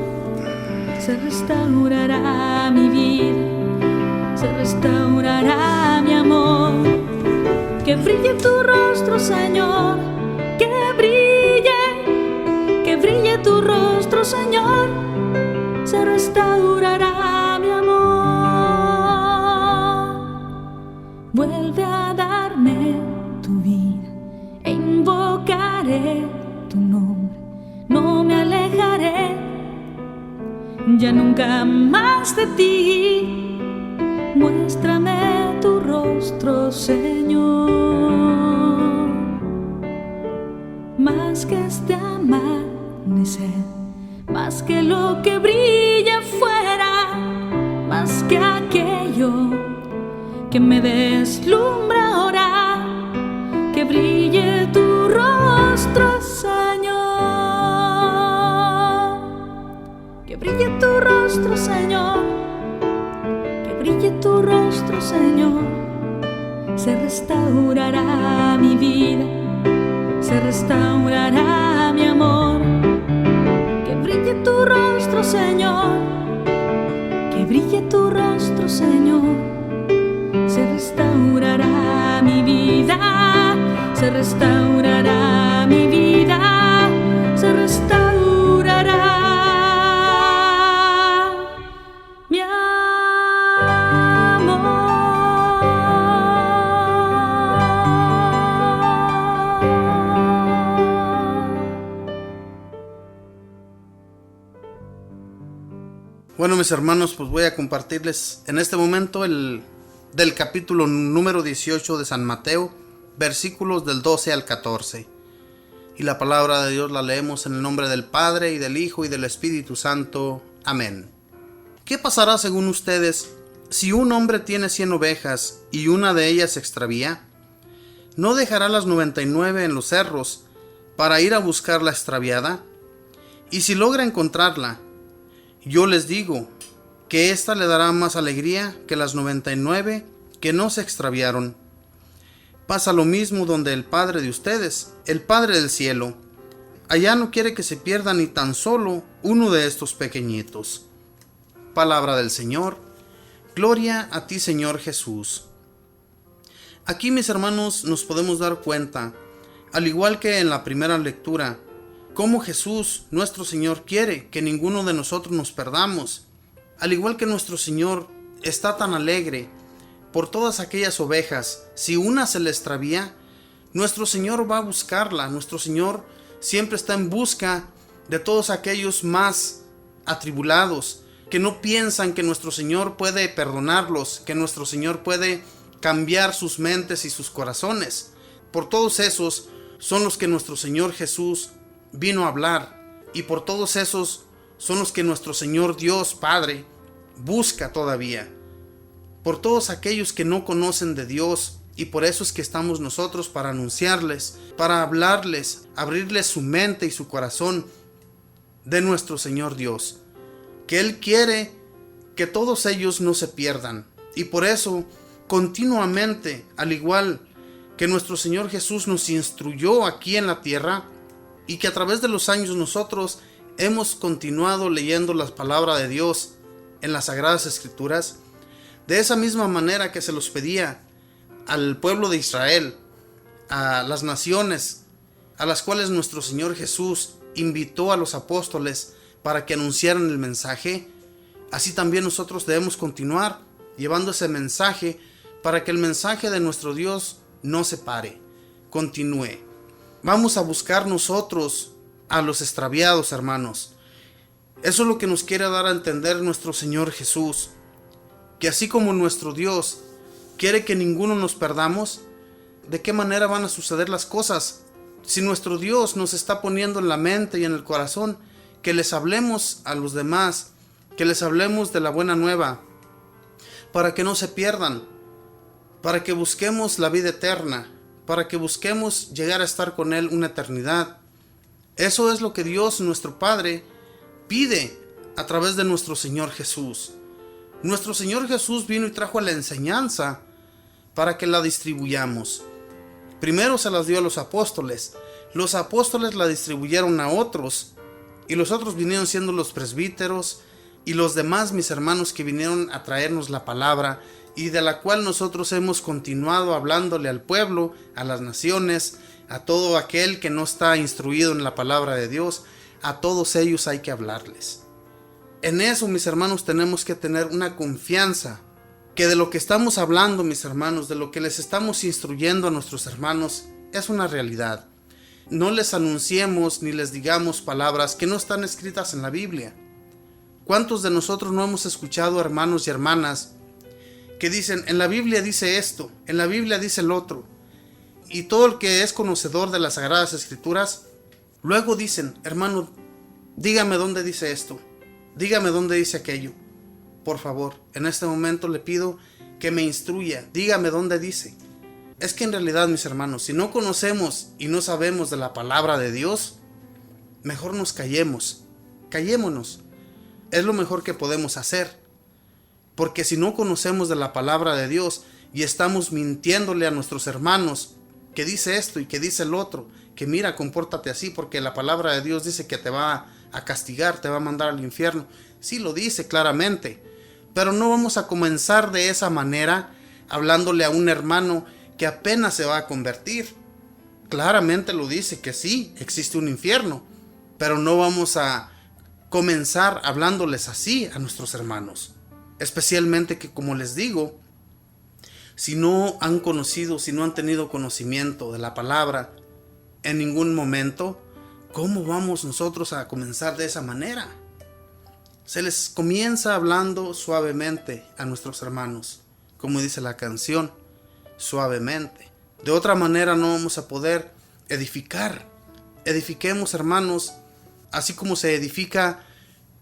Se restaurará mi vida, se restaurará mi amor. Que brille tu rostro, Señor. Que brille tu rostro, Señor. Se restaurará mi amor. Vuelve a darme tu vida e invocaré tu nombre. No me alejaré ya nunca más de ti. Muéstrame tu rostro, Señor. Más más que este amanecer, más que lo que brilla afuera, más que aquello que me deslumbra ahora, que brille tu rostro, Señor, que brille tu rostro, Señor, que brille tu rostro, Señor. Se restaurará mi vida, se restaurará mi amor. Que brille tu rostro, Señor, que brille tu rostro, Señor. Se restaurará mi vida, se restaurará mi vida, se restaurará mi amor. Bueno, mis hermanos, pues voy a compartirles en este momento del capítulo número 18 de San Mateo, versículos del 12 al 14. Y la palabra de Dios la leemos en el nombre del Padre, y del Hijo, y del Espíritu Santo. Amén. ¿Qué pasará según ustedes si un hombre tiene 100 ovejas y una de ellas se extravía? ¿No dejará las 99 en los cerros para ir a buscar la extraviada? Y si logra encontrarla, yo les digo que ésta le dará más alegría que las 99 que no se extraviaron. Pasa lo mismo donde el Padre de ustedes, el Padre del cielo, allá no quiere que se pierda ni tan solo uno de estos pequeñitos. Palabra del Señor. Gloria a ti, Señor Jesús. Aquí, mis hermanos, nos podemos dar cuenta, al igual que en la primera lectura, cómo Jesús, nuestro Señor, quiere que ninguno de nosotros nos perdamos. Al igual que nuestro Señor está tan alegre por todas aquellas ovejas, si una se le extravía, nuestro Señor va a buscarla. Nuestro Señor siempre está en busca de todos aquellos más atribulados, que no piensan que nuestro Señor puede perdonarlos, que nuestro Señor puede cambiar sus mentes y sus corazones. Por todos esos son los que nuestro Señor Jesús vino a hablar, y por todos esos son los que nuestro Señor Dios Padre busca todavía. Por todos aquellos que no conocen de Dios, y por eso es que estamos nosotros para anunciarles, para hablarles, abrirles su mente y su corazón de nuestro Señor Dios, que Él quiere que todos ellos no se pierdan. Y por eso continuamente, al igual que nuestro Señor Jesús nos instruyó aquí en la tierra, y que a través de los años nosotros hemos continuado leyendo las palabras de Dios en las Sagradas Escrituras, de esa misma manera que se los pedía al pueblo de Israel, a las naciones a las cuales nuestro Señor Jesús invitó a los apóstoles para que anunciaran el mensaje, así también nosotros debemos continuar llevando ese mensaje para que el mensaje de nuestro Dios no se pare, continúe. Vamos a buscar nosotros a los extraviados, hermanos. Eso es lo que nos quiere dar a entender nuestro Señor Jesús, que así como nuestro Dios quiere que ninguno nos perdamos, ¿de qué manera van a suceder las cosas? Si nuestro Dios nos está poniendo en la mente y en el corazón que les hablemos a los demás, que les hablemos de la buena nueva, para que no se pierdan, para que busquemos la vida eterna, para que busquemos llegar a estar con Él una eternidad. Eso es lo que Dios, nuestro Padre, pide a través de nuestro Señor Jesús. Nuestro Señor Jesús vino y trajo la enseñanza para que la distribuyamos. Primero se las dio a los apóstoles la distribuyeron a otros, y los otros vinieron siendo los presbíteros y los demás, mis hermanos, que vinieron a traernos la palabra, y de la cual nosotros hemos continuado hablándole al pueblo, a las naciones, a todo aquel que no está instruido en la palabra de Dios. A todos ellos hay que hablarles. En eso, mis hermanos, tenemos que tener una confianza, que de lo que estamos hablando, mis hermanos, de lo que les estamos instruyendo a nuestros hermanos, es una realidad. No les anunciemos ni les digamos palabras que no están escritas en la Biblia. ¿Cuántos de nosotros no hemos escuchado hermanos y hermanas que dicen, en la Biblia dice esto, en la Biblia dice el otro? Y todo el que es conocedor de las Sagradas Escrituras Luego dicen, hermano, dígame dónde dice esto, dígame dónde dice aquello. Por favor, en este momento le pido que me instruya, dígame dónde dice. Es que en realidad, mis hermanos, si no conocemos y no sabemos de la palabra de Dios, mejor nos callémonos. Es lo mejor que podemos hacer. Porque si no conocemos de la palabra de Dios y estamos mintiéndole a nuestros hermanos que dice esto y que dice el otro, que mira, compórtate así porque la palabra de Dios dice que te va a castigar, te va a mandar al infierno. Sí lo dice claramente, pero no vamos a comenzar de esa manera hablándole a un hermano que apenas se va a convertir. Claramente lo dice que sí, existe un infierno, pero no vamos a comenzar hablándoles así a nuestros hermanos. Especialmente que, como les digo, si no han conocido, si no han tenido conocimiento de la palabra en ningún momento, ¿cómo vamos nosotros a comenzar de esa manera? Se les comienza hablando suavemente a nuestros hermanos, como dice la canción, suavemente. De otra manera no vamos a poder edificar. Edifiquemos, hermanos, así como se edifica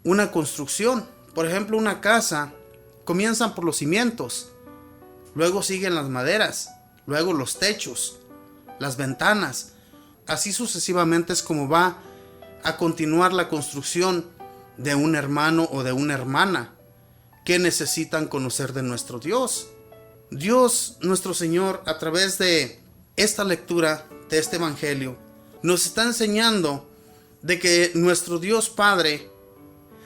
una construcción. Por ejemplo, una casa, comienzan por los cimientos, luego siguen las maderas, luego los techos, las ventanas. Así sucesivamente es como va a continuar la construcción de un hermano o de una hermana que necesitan conocer de nuestro Dios. Dios, nuestro Señor, a través de esta lectura de este evangelio, nos está enseñando de que nuestro Dios Padre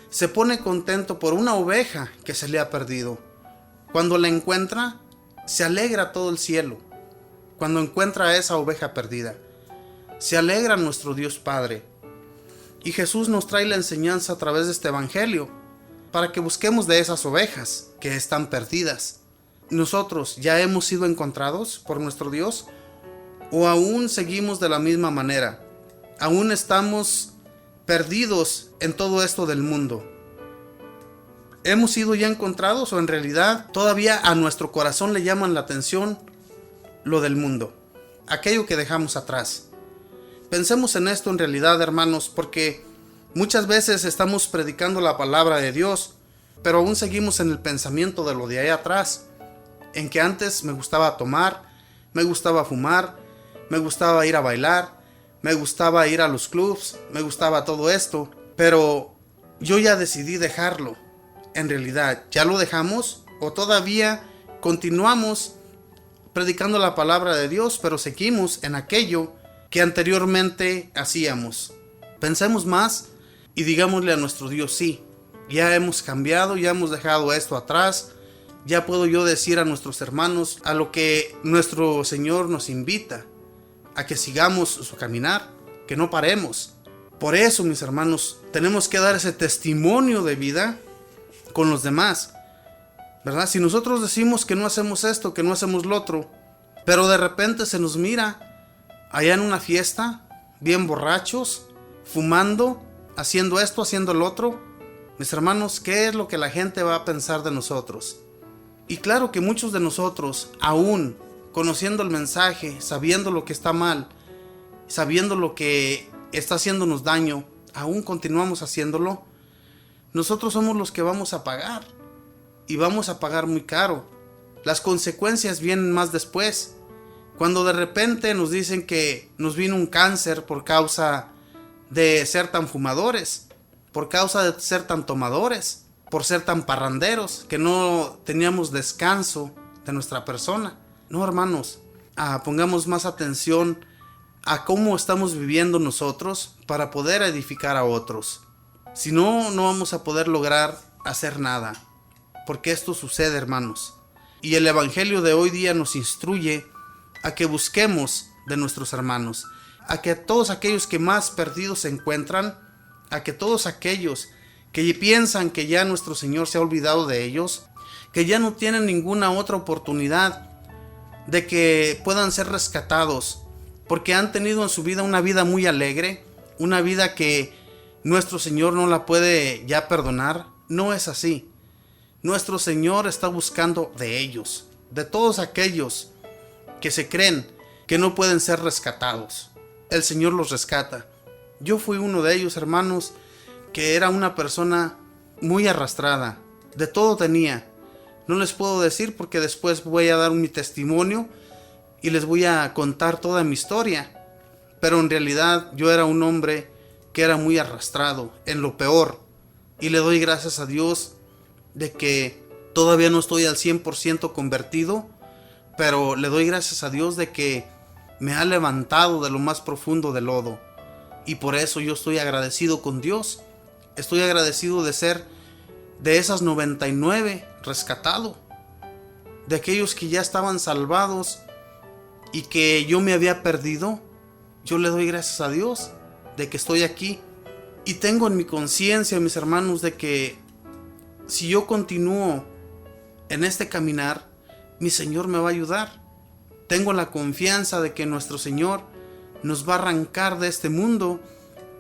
se pone contento por una oveja que se le ha perdido. Cuando la encuentra, se alegra todo el cielo. Cuando encuentra a esa oveja perdida, se alegra nuestro Dios Padre. Y Jesús nos trae la enseñanza a través de este evangelio para que busquemos de esas ovejas que están perdidas. ¿Nosotros ya hemos sido encontrados por nuestro Dios? ¿O aún seguimos de la misma manera? ¿Aún estamos perdidos en todo esto del mundo? ¿Hemos sido ya encontrados o en realidad todavía a nuestro corazón le llaman la atención lo del mundo? Aquello que dejamos atrás. Pensemos en esto en realidad, hermanos, porque muchas veces estamos predicando la palabra de Dios, pero aún seguimos en el pensamiento de lo de ahí atrás, en que antes me gustaba tomar, me gustaba fumar, me gustaba ir a bailar, me gustaba ir a los clubs, me gustaba todo esto, pero yo ya decidí dejarlo. En realidad, ¿ya lo dejamos? ¿O todavía continuamos predicando la palabra de Dios, pero seguimos en aquello que anteriormente hacíamos? Pensemos más y digámosle a nuestro Dios, sí, ya hemos cambiado, ya hemos dejado esto atrás. Ya puedo yo decir a nuestros hermanos a lo que nuestro Señor nos invita, a que sigamos su caminar, que no paremos. Por eso, mis hermanos, tenemos que dar ese testimonio de vida con los demás, ¿verdad? Si nosotros decimos que no hacemos esto, que no hacemos lo otro, pero de repente se nos mira allá en una fiesta, bien borrachos, fumando, haciendo esto, haciendo lo otro, mis hermanos, ¿qué es lo que la gente va a pensar de nosotros? Y claro que muchos de nosotros, aún conociendo el mensaje, sabiendo lo que está mal, sabiendo lo que está haciéndonos daño, aún continuamos haciéndolo. Nosotros somos los que vamos a pagar, y vamos a pagar muy caro. Las consecuencias vienen más después, cuando de repente nos dicen que nos vino un cáncer por causa de ser tan fumadores, por causa de ser tan tomadores, por ser tan parranderos, que no teníamos descanso de nuestra persona. No, hermanos, pongamos más atención a cómo estamos viviendo nosotros para poder edificar a otros. Si no, no vamos a poder lograr hacer nada, porque esto sucede, hermanos. Y el evangelio de hoy día nos instruye a que busquemos de nuestros hermanos, a que todos aquellos que más perdidos se encuentran, a que todos aquellos que piensan que ya nuestro Señor se ha olvidado de ellos, que ya no tienen ninguna otra oportunidad de que puedan ser rescatados, porque han tenido en su vida una vida muy alegre, una vida que nuestro Señor no la puede ya perdonar. No es así. Nuestro Señor está buscando de ellos, de todos aquellos que se creen que no pueden ser rescatados. El Señor los rescata. Yo fui uno de ellos, hermanos, que era una persona muy arrastrada. De todo tenía. No les puedo decir porque después voy a dar mi testimonio y les voy a contar toda mi historia. Pero en realidad yo era un hombre que era muy arrastrado, en lo peor. Y le doy gracias a Dios de que todavía no estoy al 100% convertido, pero le doy gracias a Dios de que me ha levantado de lo más profundo del lodo. Y por eso yo estoy agradecido con Dios. Estoy agradecido de ser de esas 99 rescatado. De aquellos que ya estaban salvados y que yo me había perdido. Yo le doy gracias a Dios de que estoy aquí. Y tengo en mi conciencia, mis hermanos, de que si yo continúo en este caminar, mi Señor me va a ayudar. Tengo la confianza de que nuestro Señor nos va a arrancar de este mundo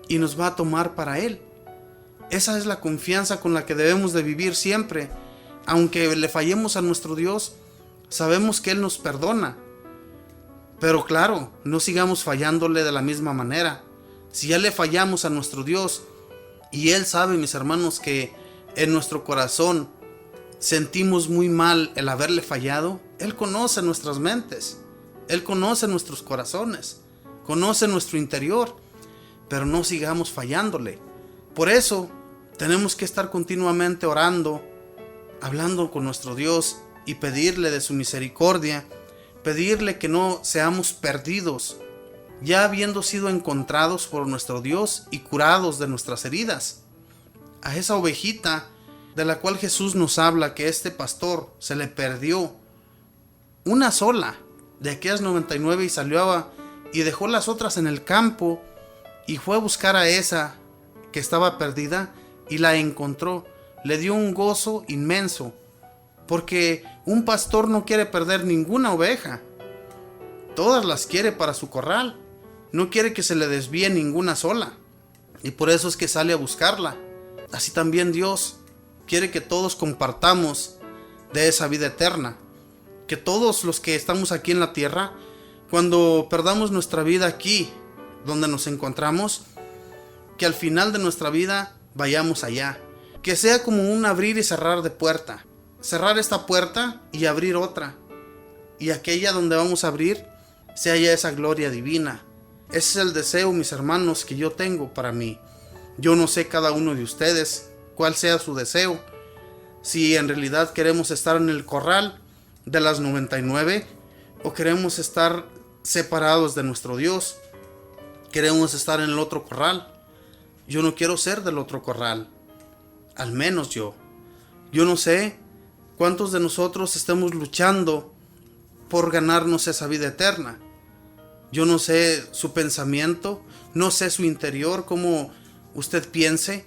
y nos va a tomar para Él. Esa es la confianza con la que debemos de vivir siempre. Aunque le fallemos a nuestro Dios, sabemos que Él nos perdona. Pero claro, no sigamos fallándole de la misma manera. Si ya le fallamos a nuestro Dios y Él sabe, mis hermanos, que en nuestro corazón sentimos muy mal el haberle fallado, Él conoce nuestras mentes, Él conoce nuestros corazones, conoce nuestro interior, pero no sigamos fallándole. Por eso tenemos que estar continuamente orando, hablando con nuestro Dios y pedirle de su misericordia, pedirle que no seamos perdidos, ya habiendo sido encontrados por nuestro Dios y curados de nuestras heridas. A esa ovejita de la cual Jesús nos habla, que este pastor se le perdió una sola de aquellas 99 y salió y dejó las otras en el campo y fue a buscar a esa que estaba perdida y la encontró. Le dio un gozo inmenso, porque un pastor no quiere perder ninguna oveja. Todas las quiere para su corral. No quiere que se le desvíe ninguna sola. Y por eso es que sale a buscarla. Así también Dios quiere que todos compartamos de esa vida eterna. Que todos los que estamos aquí en la tierra, cuando perdamos nuestra vida aquí, donde nos encontramos, que al final de nuestra vida vayamos allá. Que sea como un abrir y cerrar de puerta. Cerrar esta puerta y abrir otra. Y aquella donde vamos a abrir sea ya esa gloria divina. Ese es el deseo, mis hermanos, que yo tengo para mí. Yo no sé cada uno de ustedes cuál sea su deseo. Si en realidad queremos estar en el corral de las 99 o queremos estar separados de nuestro Dios. Queremos estar en el otro corral. Yo no quiero ser del otro corral. Al menos yo. Yo no sé cuántos de nosotros estemos luchando por ganarnos esa vida eterna. Yo no sé su pensamiento, no sé su interior, cómo usted piense.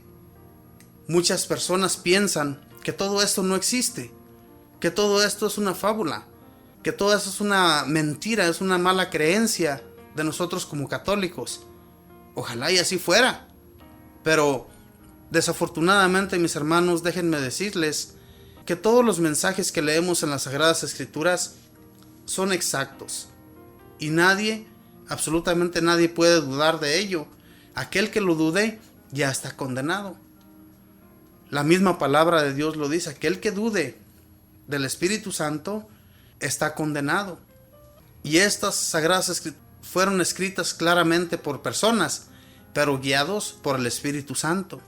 Muchas personas piensan que todo esto no existe, que todo esto es una fábula, que todo esto es una mentira, es una mala creencia de nosotros como católicos. Ojalá y así fuera. Pero desafortunadamente, mis hermanos, déjenme decirles que todos los mensajes que leemos en las Sagradas Escrituras son exactos. Y nadie, absolutamente nadie puede dudar de ello. Aquel que lo dude ya está condenado. La misma palabra de Dios lo dice. Aquel que dude del Espíritu Santo está condenado. Y estas Sagradas Escrituras fueron escritas claramente por personas, pero guiados por el Espíritu Santo.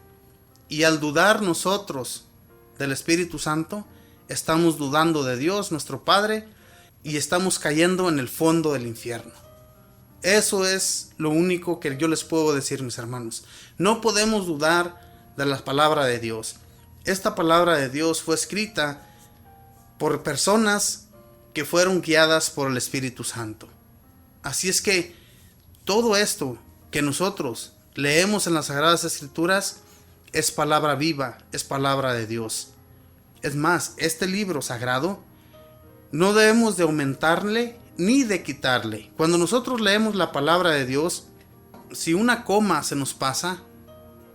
Y al dudar nosotros del Espíritu Santo, estamos dudando de Dios, nuestro Padre, y estamos cayendo en el fondo del infierno. Eso es lo único que yo les puedo decir, mis hermanos. No podemos dudar de la palabra de Dios. Esta palabra de Dios fue escrita por personas que fueron guiadas por el Espíritu Santo. Así es que todo esto que nosotros leemos en las Sagradas Escrituras es palabra viva, es palabra de Dios. Es más, este libro sagrado no debemos de aumentarle ni de quitarle. Cuando nosotros leemos la palabra de Dios, si una coma se nos pasa,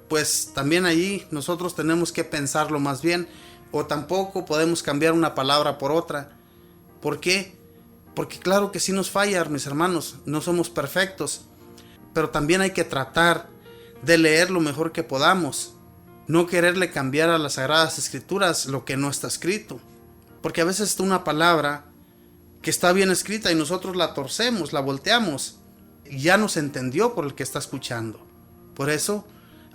pues también allí nosotros tenemos que pensarlo más bien, o tampoco podemos cambiar una palabra por otra. ¿Por qué? Porque claro que sí nos falla, mis hermanos, no somos perfectos, pero también hay que tratar de leer lo mejor que podamos, no quererle cambiar a las Sagradas Escrituras lo que no está escrito, porque a veces está una palabra que está bien escrita y nosotros la torcemos, la volteamos, y ya no se entendió por el que está escuchando. Por eso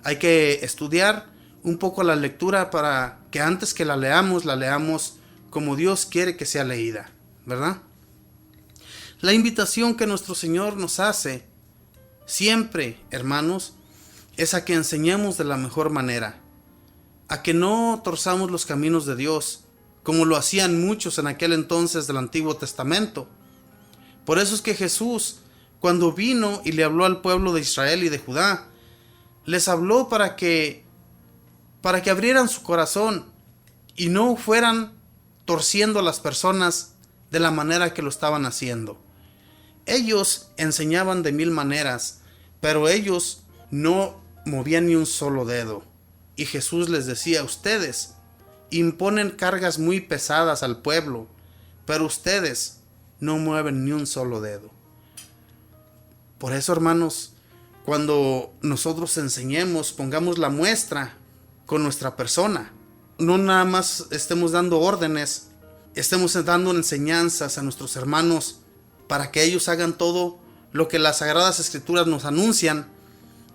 hay que estudiar un poco la lectura para que antes que la leamos como Dios quiere que sea leída, ¿verdad? La invitación que nuestro Señor nos hace siempre, hermanos, es a que enseñemos de la mejor manera, a que no torzamos los caminos de Dios, como lo hacían muchos en aquel entonces del Antiguo Testamento. Por eso es que Jesús, cuando vino y le habló al pueblo de Israel y de Judá, les habló para que abrieran su corazón y no fueran torciendo a las personas de la manera que lo estaban haciendo. Ellos enseñaban de mil maneras, pero ellos no movían ni un solo dedo. Y Jesús les decía: ustedes imponen cargas muy pesadas al pueblo, pero ustedes no mueven ni un solo dedo. Por eso, hermanos, cuando nosotros enseñemos, pongamos la muestra con nuestra persona. No nada más estemos dando órdenes, estemos dando enseñanzas a nuestros hermanos para que ellos hagan todo lo que las Sagradas Escrituras nos anuncian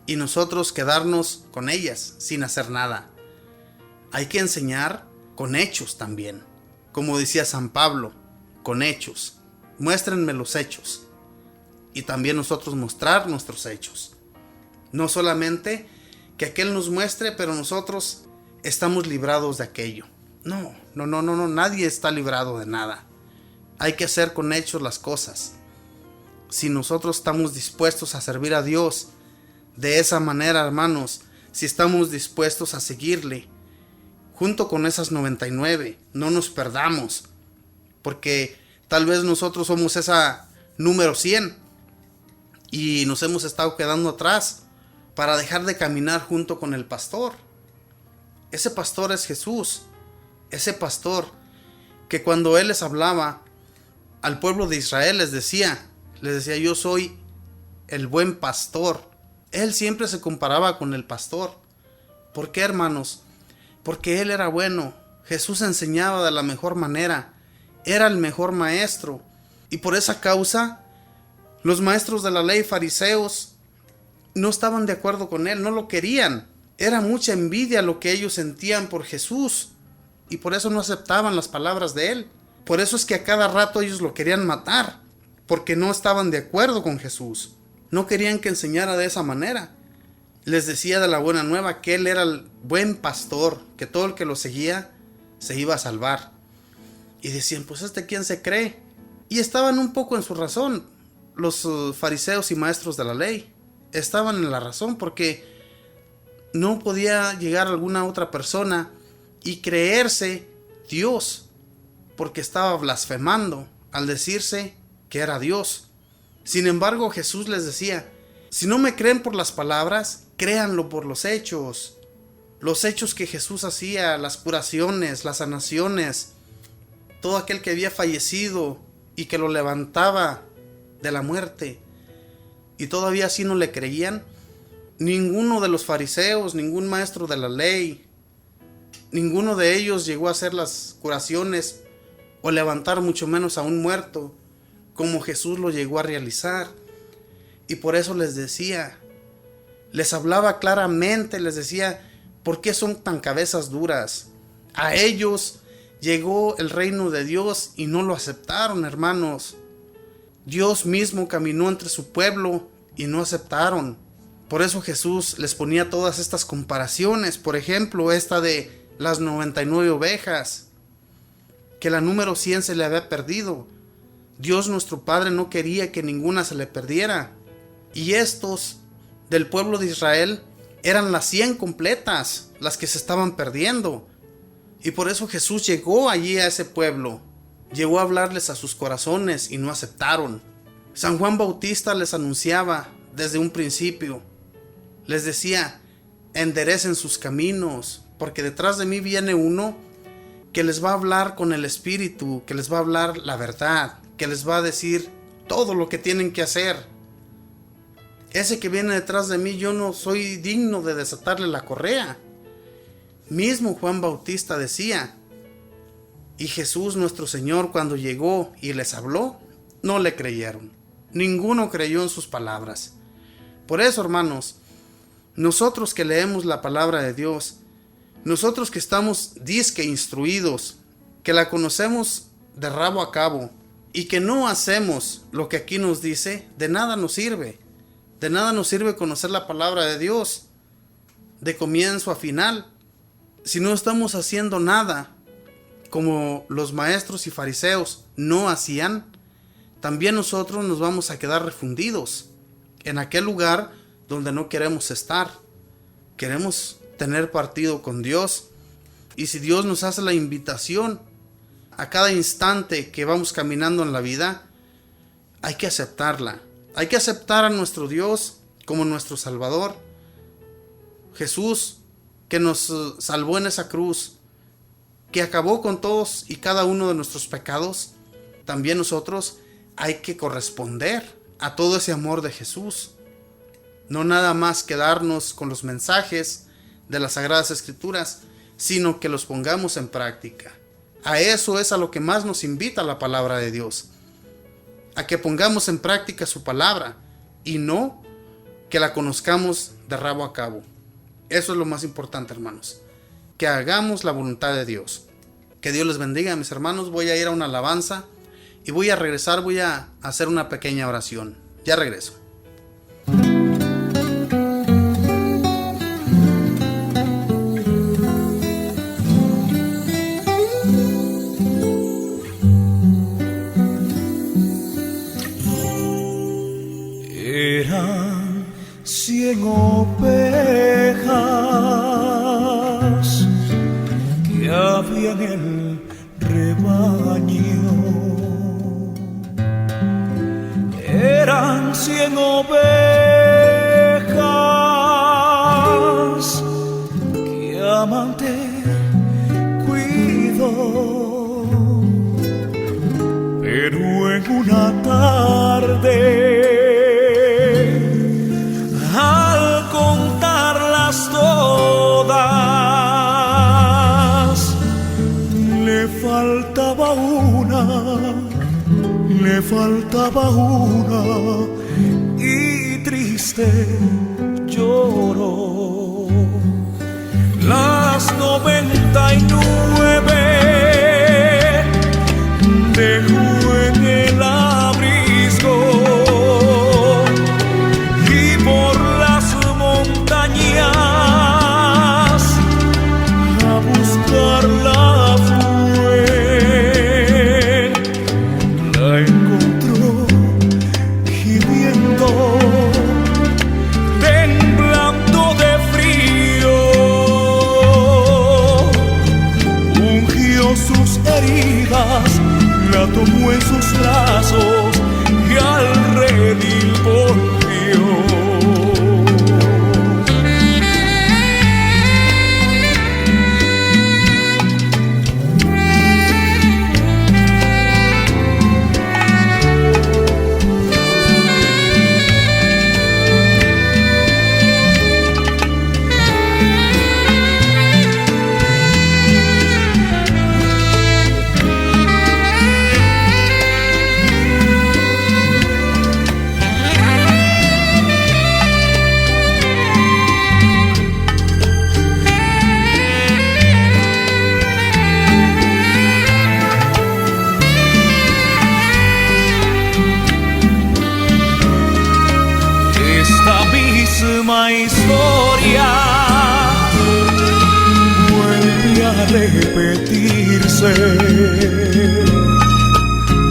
y nosotros quedarnos con ellas sin hacer nada. Hay que enseñar con hechos también, como decía San Pablo, con hechos. Muéstrenme los hechos y también nosotros mostrar nuestros hechos. No solamente que aquel nos muestre, pero nosotros estamos librados de aquello. No, nadie está librado de nada. Hay que hacer con hechos las cosas. Si nosotros estamos dispuestos a servir a Dios de esa manera, hermanos, si estamos dispuestos a seguirle, junto con esas 99, no nos perdamos, porque tal vez nosotros somos esa número 100 y nos hemos estado quedando atrás para dejar de caminar junto con el pastor. Ese pastor es Jesús, ese pastor que cuando él les hablaba al pueblo de Israel les decía, yo soy el buen pastor. Él siempre se comparaba con el pastor. ¿Por qué, hermanos? Porque él era bueno. Jesús enseñaba de la mejor manera. Era el mejor maestro. Y por esa causa, los maestros de la ley, fariseos, no estaban de acuerdo con él, no lo querían. Era mucha envidia lo que ellos sentían por Jesús. Y por eso no aceptaban las palabras de él. Por eso es que a cada rato ellos lo querían matar, porque no estaban de acuerdo con Jesús. No querían que enseñara de esa manera. Les decía de la buena nueva que él era el buen pastor, que todo el que lo seguía se iba a salvar. Y decían, pues ¿quién se cree? Y estaban un poco en su razón. Los fariseos y maestros de la ley estaban en la razón, porque no podía llegar alguna otra persona y creerse Dios, porque estaba blasfemando al decirse que era Dios. Sin embargo, Jesús les decía, si no me creen por las palabras, créanlo por los hechos. Los hechos que Jesús hacía, las curaciones, las sanaciones, todo aquel que había fallecido y que lo levantaba de la muerte, y todavía así no le creían. Ninguno de los fariseos, ningún maestro de la ley, ninguno de ellos llegó a hacer las curaciones o levantar mucho menos a un muerto como Jesús lo llegó a realizar. Y por eso les decía, les hablaba claramente, les decía, ¿por qué son tan cabezas duras? A ellos llegó el reino de Dios y no lo aceptaron, hermanos. Dios mismo caminó entre su pueblo y no aceptaron. Por eso Jesús les ponía todas estas comparaciones. Por ejemplo, esta de las 99 ovejas, que la número 100 se le había perdido. Dios nuestro Padre no quería que ninguna se le perdiera. Y estos del pueblo de Israel eran las 100 completas, las que se estaban perdiendo. Y por eso Jesús llegó allí a ese pueblo. Llegó a hablarles a sus corazones y no aceptaron. San Juan Bautista les anunciaba desde un principio. Les decía, enderecen sus caminos, porque detrás de mí viene uno que les va a hablar con el Espíritu, que les va a hablar la verdad, que les va a decir todo lo que tienen que hacer. ese que viene detrás de mí, yo no soy digno de desatarle la correa. Mismo Juan Bautista decía, y Jesús nuestro Señor cuando llegó y les habló, no le creyeron. Ninguno creyó en sus palabras. Por eso, hermanos, nosotros que leemos la palabra de Dios, nosotros que estamos disque instruidos, que la conocemos de rabo a cabo y que no hacemos lo que aquí nos dice, de nada nos sirve. De nada nos sirve conocer la palabra de Dios de comienzo a final si no estamos haciendo nada como los maestros y fariseos no hacían. También nosotros nos vamos a quedar refundidos en aquel lugar donde no queremos estar. Queremos tener partido con Dios, y si Dios nos hace la invitación a cada instante que vamos caminando en la vida, hay que aceptarla. Hay que aceptar a nuestro Dios como nuestro Salvador. Jesús, que nos salvó en esa cruz, que acabó con todos y cada uno de nuestros pecados. También nosotros hay que corresponder a todo ese amor de Jesús. No nada más quedarnos con los mensajes de las Sagradas Escrituras, sino que los pongamos en práctica. A eso es a lo que más nos invita la palabra de Dios. A que pongamos en práctica su palabra y no que la conozcamos de rabo a cabo. Eso es lo más importante, hermanos. Que hagamos la voluntad de Dios. Que Dios les bendiga, mis hermanos. Voy a ir a una alabanza y voy a regresar, voy a hacer una pequeña oración. Ya regreso. Eran 100 ovejas que había en el rebaño. Eran 100 ovejas que amante cuidó, pero en una tarde, al contarlas todas, le faltaba una, y triste lloró. Las 99 dejó en el abrisco, y por las montañas a buscarla fue. La encontró gimiendo, temblando de frío. Ungió sus heridas, la tomó en sus brazos y al redil volvió. Esta misma historia vuelve a repetirse.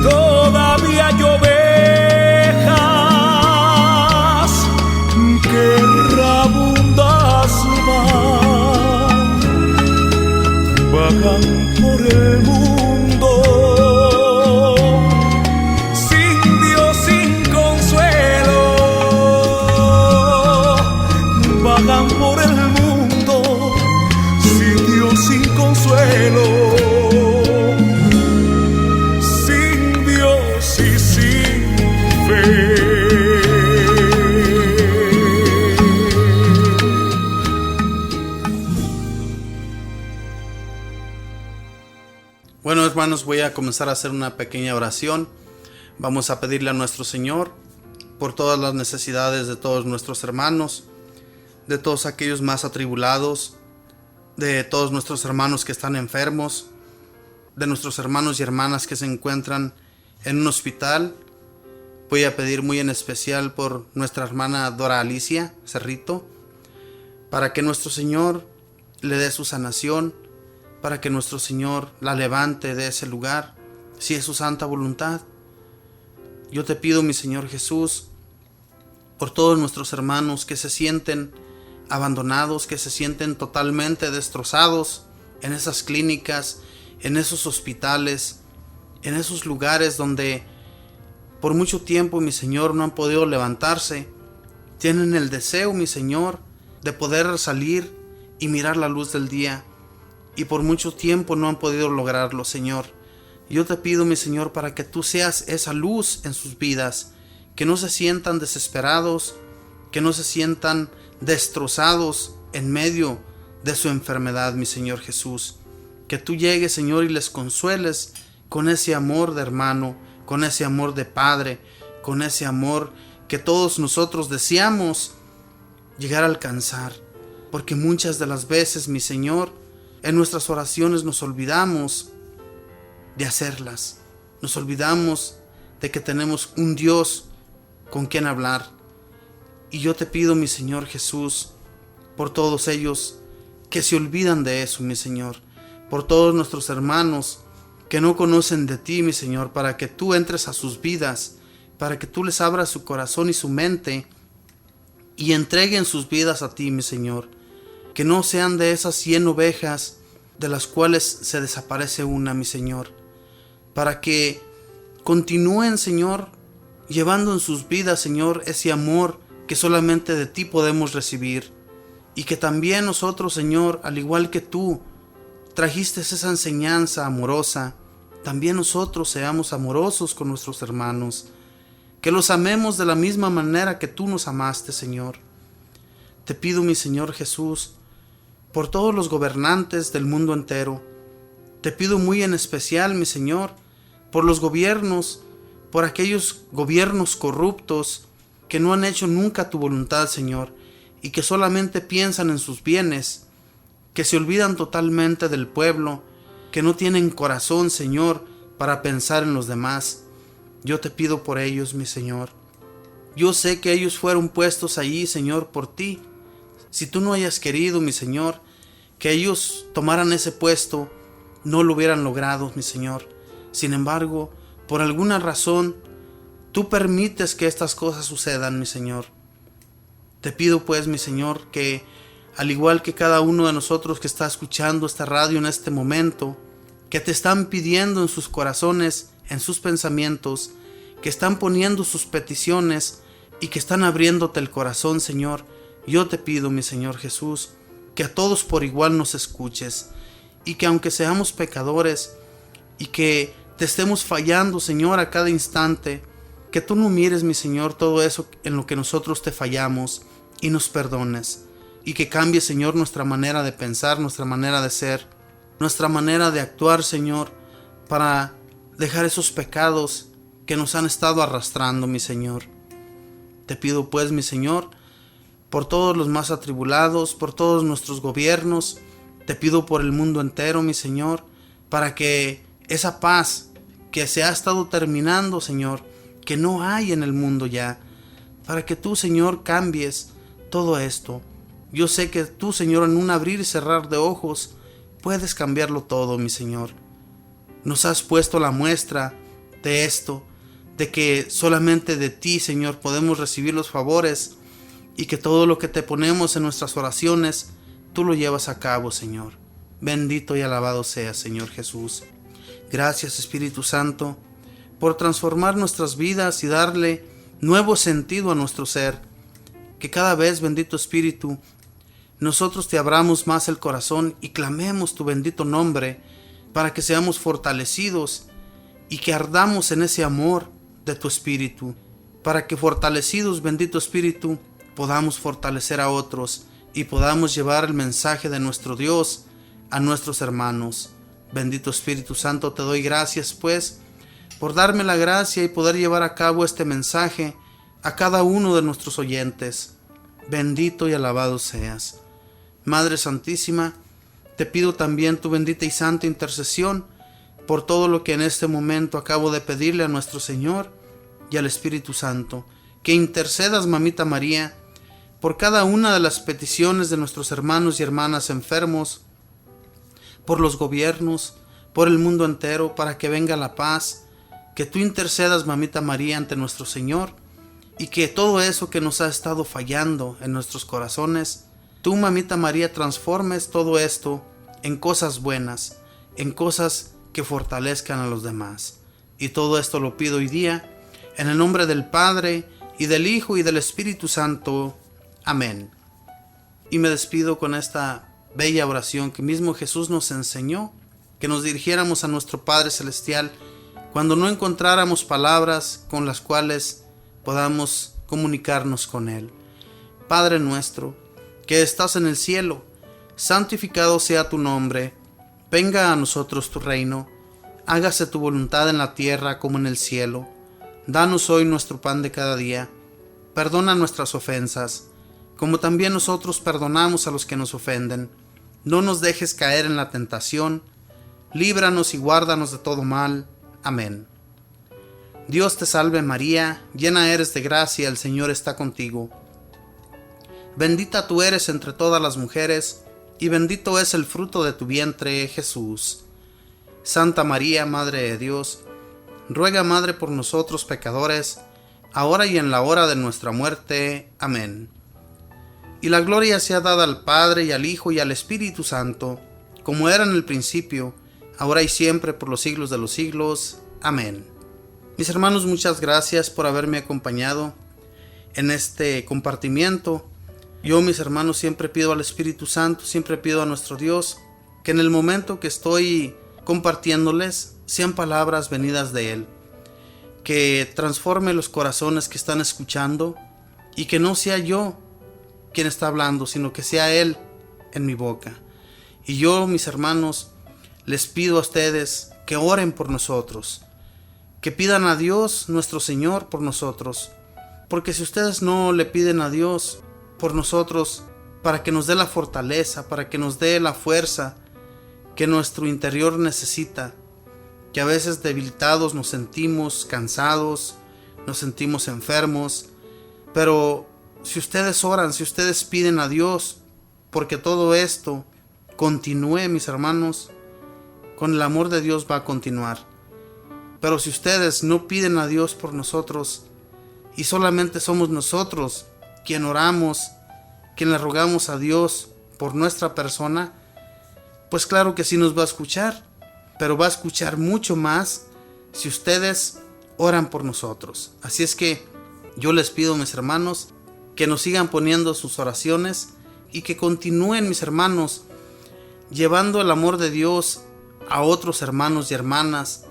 Todavía hay ovejas que rabundas vagan por el mundo, sin Dios, sin consuelo. Vagan por el mundo, sin Dios, sin consuelo. Bueno, hermanos, voy a comenzar a hacer una pequeña oración. Vamos a pedirle a nuestro Señor por todas las necesidades de todos nuestros hermanos, de todos aquellos más atribulados, de todos nuestros hermanos que están enfermos, de nuestros hermanos y hermanas que se encuentran en un hospital. Voy a pedir muy en especial por nuestra hermana Dora Alicia Cerrito, para que nuestro Señor le dé su sanación, para que nuestro Señor la levante de ese lugar, si es su santa voluntad. Yo te pido, mi Señor Jesús, por todos nuestros hermanos que se sienten abandonados, que se sienten totalmente destrozados en esas clínicas, en esos hospitales, en esos lugares donde por mucho tiempo, mi Señor, no han podido levantarse. Tienen el deseo, mi Señor, de poder salir y mirar la luz del día, y por mucho tiempo no han podido lograrlo, Señor. Yo te pido, mi Señor, para que tú seas esa luz en sus vidas, que no se sientan desesperados, que no se sientan destrozados en medio de su enfermedad, mi Señor Jesús. Que tú llegues, Señor, y les consueles con ese amor de hermano, con ese amor de padre, con ese amor que todos nosotros deseamos llegar a alcanzar. Porque muchas de las veces, mi Señor, en nuestras oraciones nos olvidamos de hacerlas. Nos olvidamos de que tenemos un Dios con quien hablar. Y yo te pido, mi Señor Jesús, por todos ellos que se olvidan de eso, mi Señor, por todos nuestros hermanos que no conocen de ti, mi Señor, para que tú entres a sus vidas, para que tú les abras su corazón y su mente y entreguen sus vidas a ti, mi Señor. Que no sean de esas 100 ovejas de las cuales se desaparece una, mi Señor, para que continúen, Señor, llevando en sus vidas, Señor, ese amor que solamente de ti podemos recibir, y que también nosotros, Señor, al igual que tú trajiste esa enseñanza amorosa, también nosotros seamos amorosos con nuestros hermanos, que los amemos de la misma manera que tú nos amaste, Señor. Te pido, mi Señor Jesús, por todos los gobernantes del mundo entero. Te pido muy en especial, mi Señor, por los gobiernos, por aquellos gobiernos corruptos que no han hecho nunca tu voluntad, Señor, y que solamente piensan en sus bienes, que se olvidan totalmente del pueblo, que no tienen corazón, Señor, para pensar en los demás. Yo te pido por ellos, mi Señor. Yo sé que ellos fueron puestos allí, Señor, por ti. Si tú no hayas querido, mi Señor, que ellos tomaran ese puesto, no lo hubieran logrado, mi Señor. Sin embargo, por alguna razón, tú permites que estas cosas sucedan, mi Señor. Te pido pues, mi Señor, que al igual que cada uno de nosotros que está escuchando esta radio en este momento, que te están pidiendo en sus corazones, en sus pensamientos, que están poniendo sus peticiones y que están abriéndote el corazón, Señor, yo te pido, mi Señor Jesús, que a todos por igual nos escuches, y que aunque seamos pecadores y que te estemos fallando, Señor, a cada instante, que tú no mires, mi Señor, todo eso en lo que nosotros te fallamos y nos perdones, y que cambie, Señor, nuestra manera de pensar, nuestra manera de ser, nuestra manera de actuar, Señor, para dejar esos pecados que nos han estado arrastrando, mi Señor. Te pido pues, mi Señor, por todos los más atribulados, por todos nuestros gobiernos, te pido por el mundo entero, mi Señor, para que esa paz que se ha estado terminando, Señor, que no hay en el mundo ya, para que tú, Señor, cambies todo esto. Yo sé que tú, Señor, en un abrir y cerrar de ojos, puedes cambiarlo todo, mi Señor. Nos has puesto la muestra de esto, de que solamente de ti, Señor, podemos recibir los favores, y que todo lo que te ponemos en nuestras oraciones, tú lo llevas a cabo, Señor. Bendito y alabado seas, Señor Jesús. Gracias, Espíritu Santo, por transformar nuestras vidas y darle nuevo sentido a nuestro ser. Que cada vez, bendito Espíritu, nosotros te abramos más el corazón y clamemos tu bendito nombre, para que seamos fortalecidos y que ardamos en ese amor de tu Espíritu, para que fortalecidos, bendito Espíritu, podamos fortalecer a otros y podamos llevar el mensaje de nuestro Dios a nuestros hermanos. Bendito Espíritu Santo, te doy gracias, pues, por darme la gracia y poder llevar a cabo este mensaje a cada uno de nuestros oyentes. Bendito y alabado seas. Madre Santísima, te pido también tu bendita y santa intercesión por todo lo que en este momento acabo de pedirle a nuestro Señor y al Espíritu Santo. Que intercedas, Mamita María, por cada una de las peticiones de nuestros hermanos y hermanas enfermos, por los gobiernos, por el mundo entero, para que venga la paz. Que tú intercedas, Mamita María, ante nuestro Señor, y que todo eso que nos ha estado fallando en nuestros corazones, tú, Mamita María, transformes todo esto en cosas buenas, en cosas que fortalezcan a los demás. Y todo esto lo pido hoy día, en el nombre del Padre, y del Hijo, y del Espíritu Santo. Amén. Y me despido con esta bella oración que mismo Jesús nos enseñó, que nos dirigiéramos a nuestro Padre Celestial cuando no encontráramos palabras con las cuales podamos comunicarnos con Él. Padre nuestro, que estás en el cielo, santificado sea tu nombre. Venga a nosotros tu reino. Hágase tu voluntad en la tierra como en el cielo. Danos hoy nuestro pan de cada día. Perdona nuestras ofensas, como también nosotros perdonamos a los que nos ofenden. No nos dejes caer en la tentación. Líbranos y guárdanos de todo mal. Amén. Dios te salve María, llena eres de gracia, el Señor está contigo. Bendita tú eres entre todas las mujeres, y bendito es el fruto de tu vientre, Jesús. Santa María, Madre de Dios, ruega, Madre, por nosotros pecadores, ahora y en la hora de nuestra muerte. Amén. Y la gloria sea dada al Padre, y al Hijo, y al Espíritu Santo, como era en el principio, ahora y siempre, por los siglos de los siglos. Amén. Mis hermanos, muchas gracias por haberme acompañado en este compartimiento. Yo, mis hermanos, siempre pido al Espíritu Santo, siempre pido a nuestro Dios, que en el momento que estoy compartiéndoles, sean palabras venidas de Él, que transforme los corazones que están escuchando, y que no sea yo quien está hablando, sino que sea Él en mi boca. Y yo, mis hermanos, les pido a ustedes que oren por nosotros, que pidan a Dios nuestro Señor por nosotros, porque si ustedes no le piden a Dios por nosotros, para que nos dé la fortaleza, para que nos dé la fuerza que nuestro interior necesita, que a veces debilitados nos sentimos, cansados, nos sentimos enfermos, pero si ustedes oran, si ustedes piden a Dios, porque todo esto continúe, mis hermanos, con el amor de Dios va a continuar. Pero si ustedes no piden a Dios por nosotros, y solamente somos nosotros quien oramos, quien le rogamos a Dios por nuestra persona, pues claro que sí nos va a escuchar, pero va a escuchar mucho más si ustedes oran por nosotros. Así es que yo les pido, mis hermanos, que nos sigan poniendo sus oraciones y que continúen, mis hermanos, llevando el amor de Dios a otros hermanos y hermanas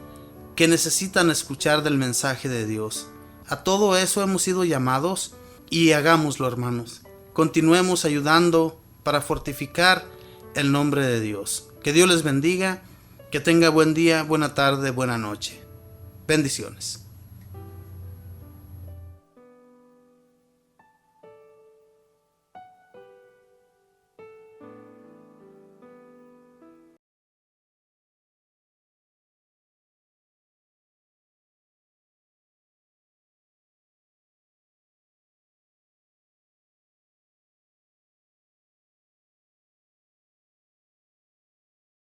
que necesitan escuchar del mensaje de Dios. A todo eso hemos sido llamados y hagámoslo, hermanos. Continuemos ayudando para fortificar el nombre de Dios. Que Dios les bendiga, que tenga buen día, buena tarde, buena noche. Bendiciones.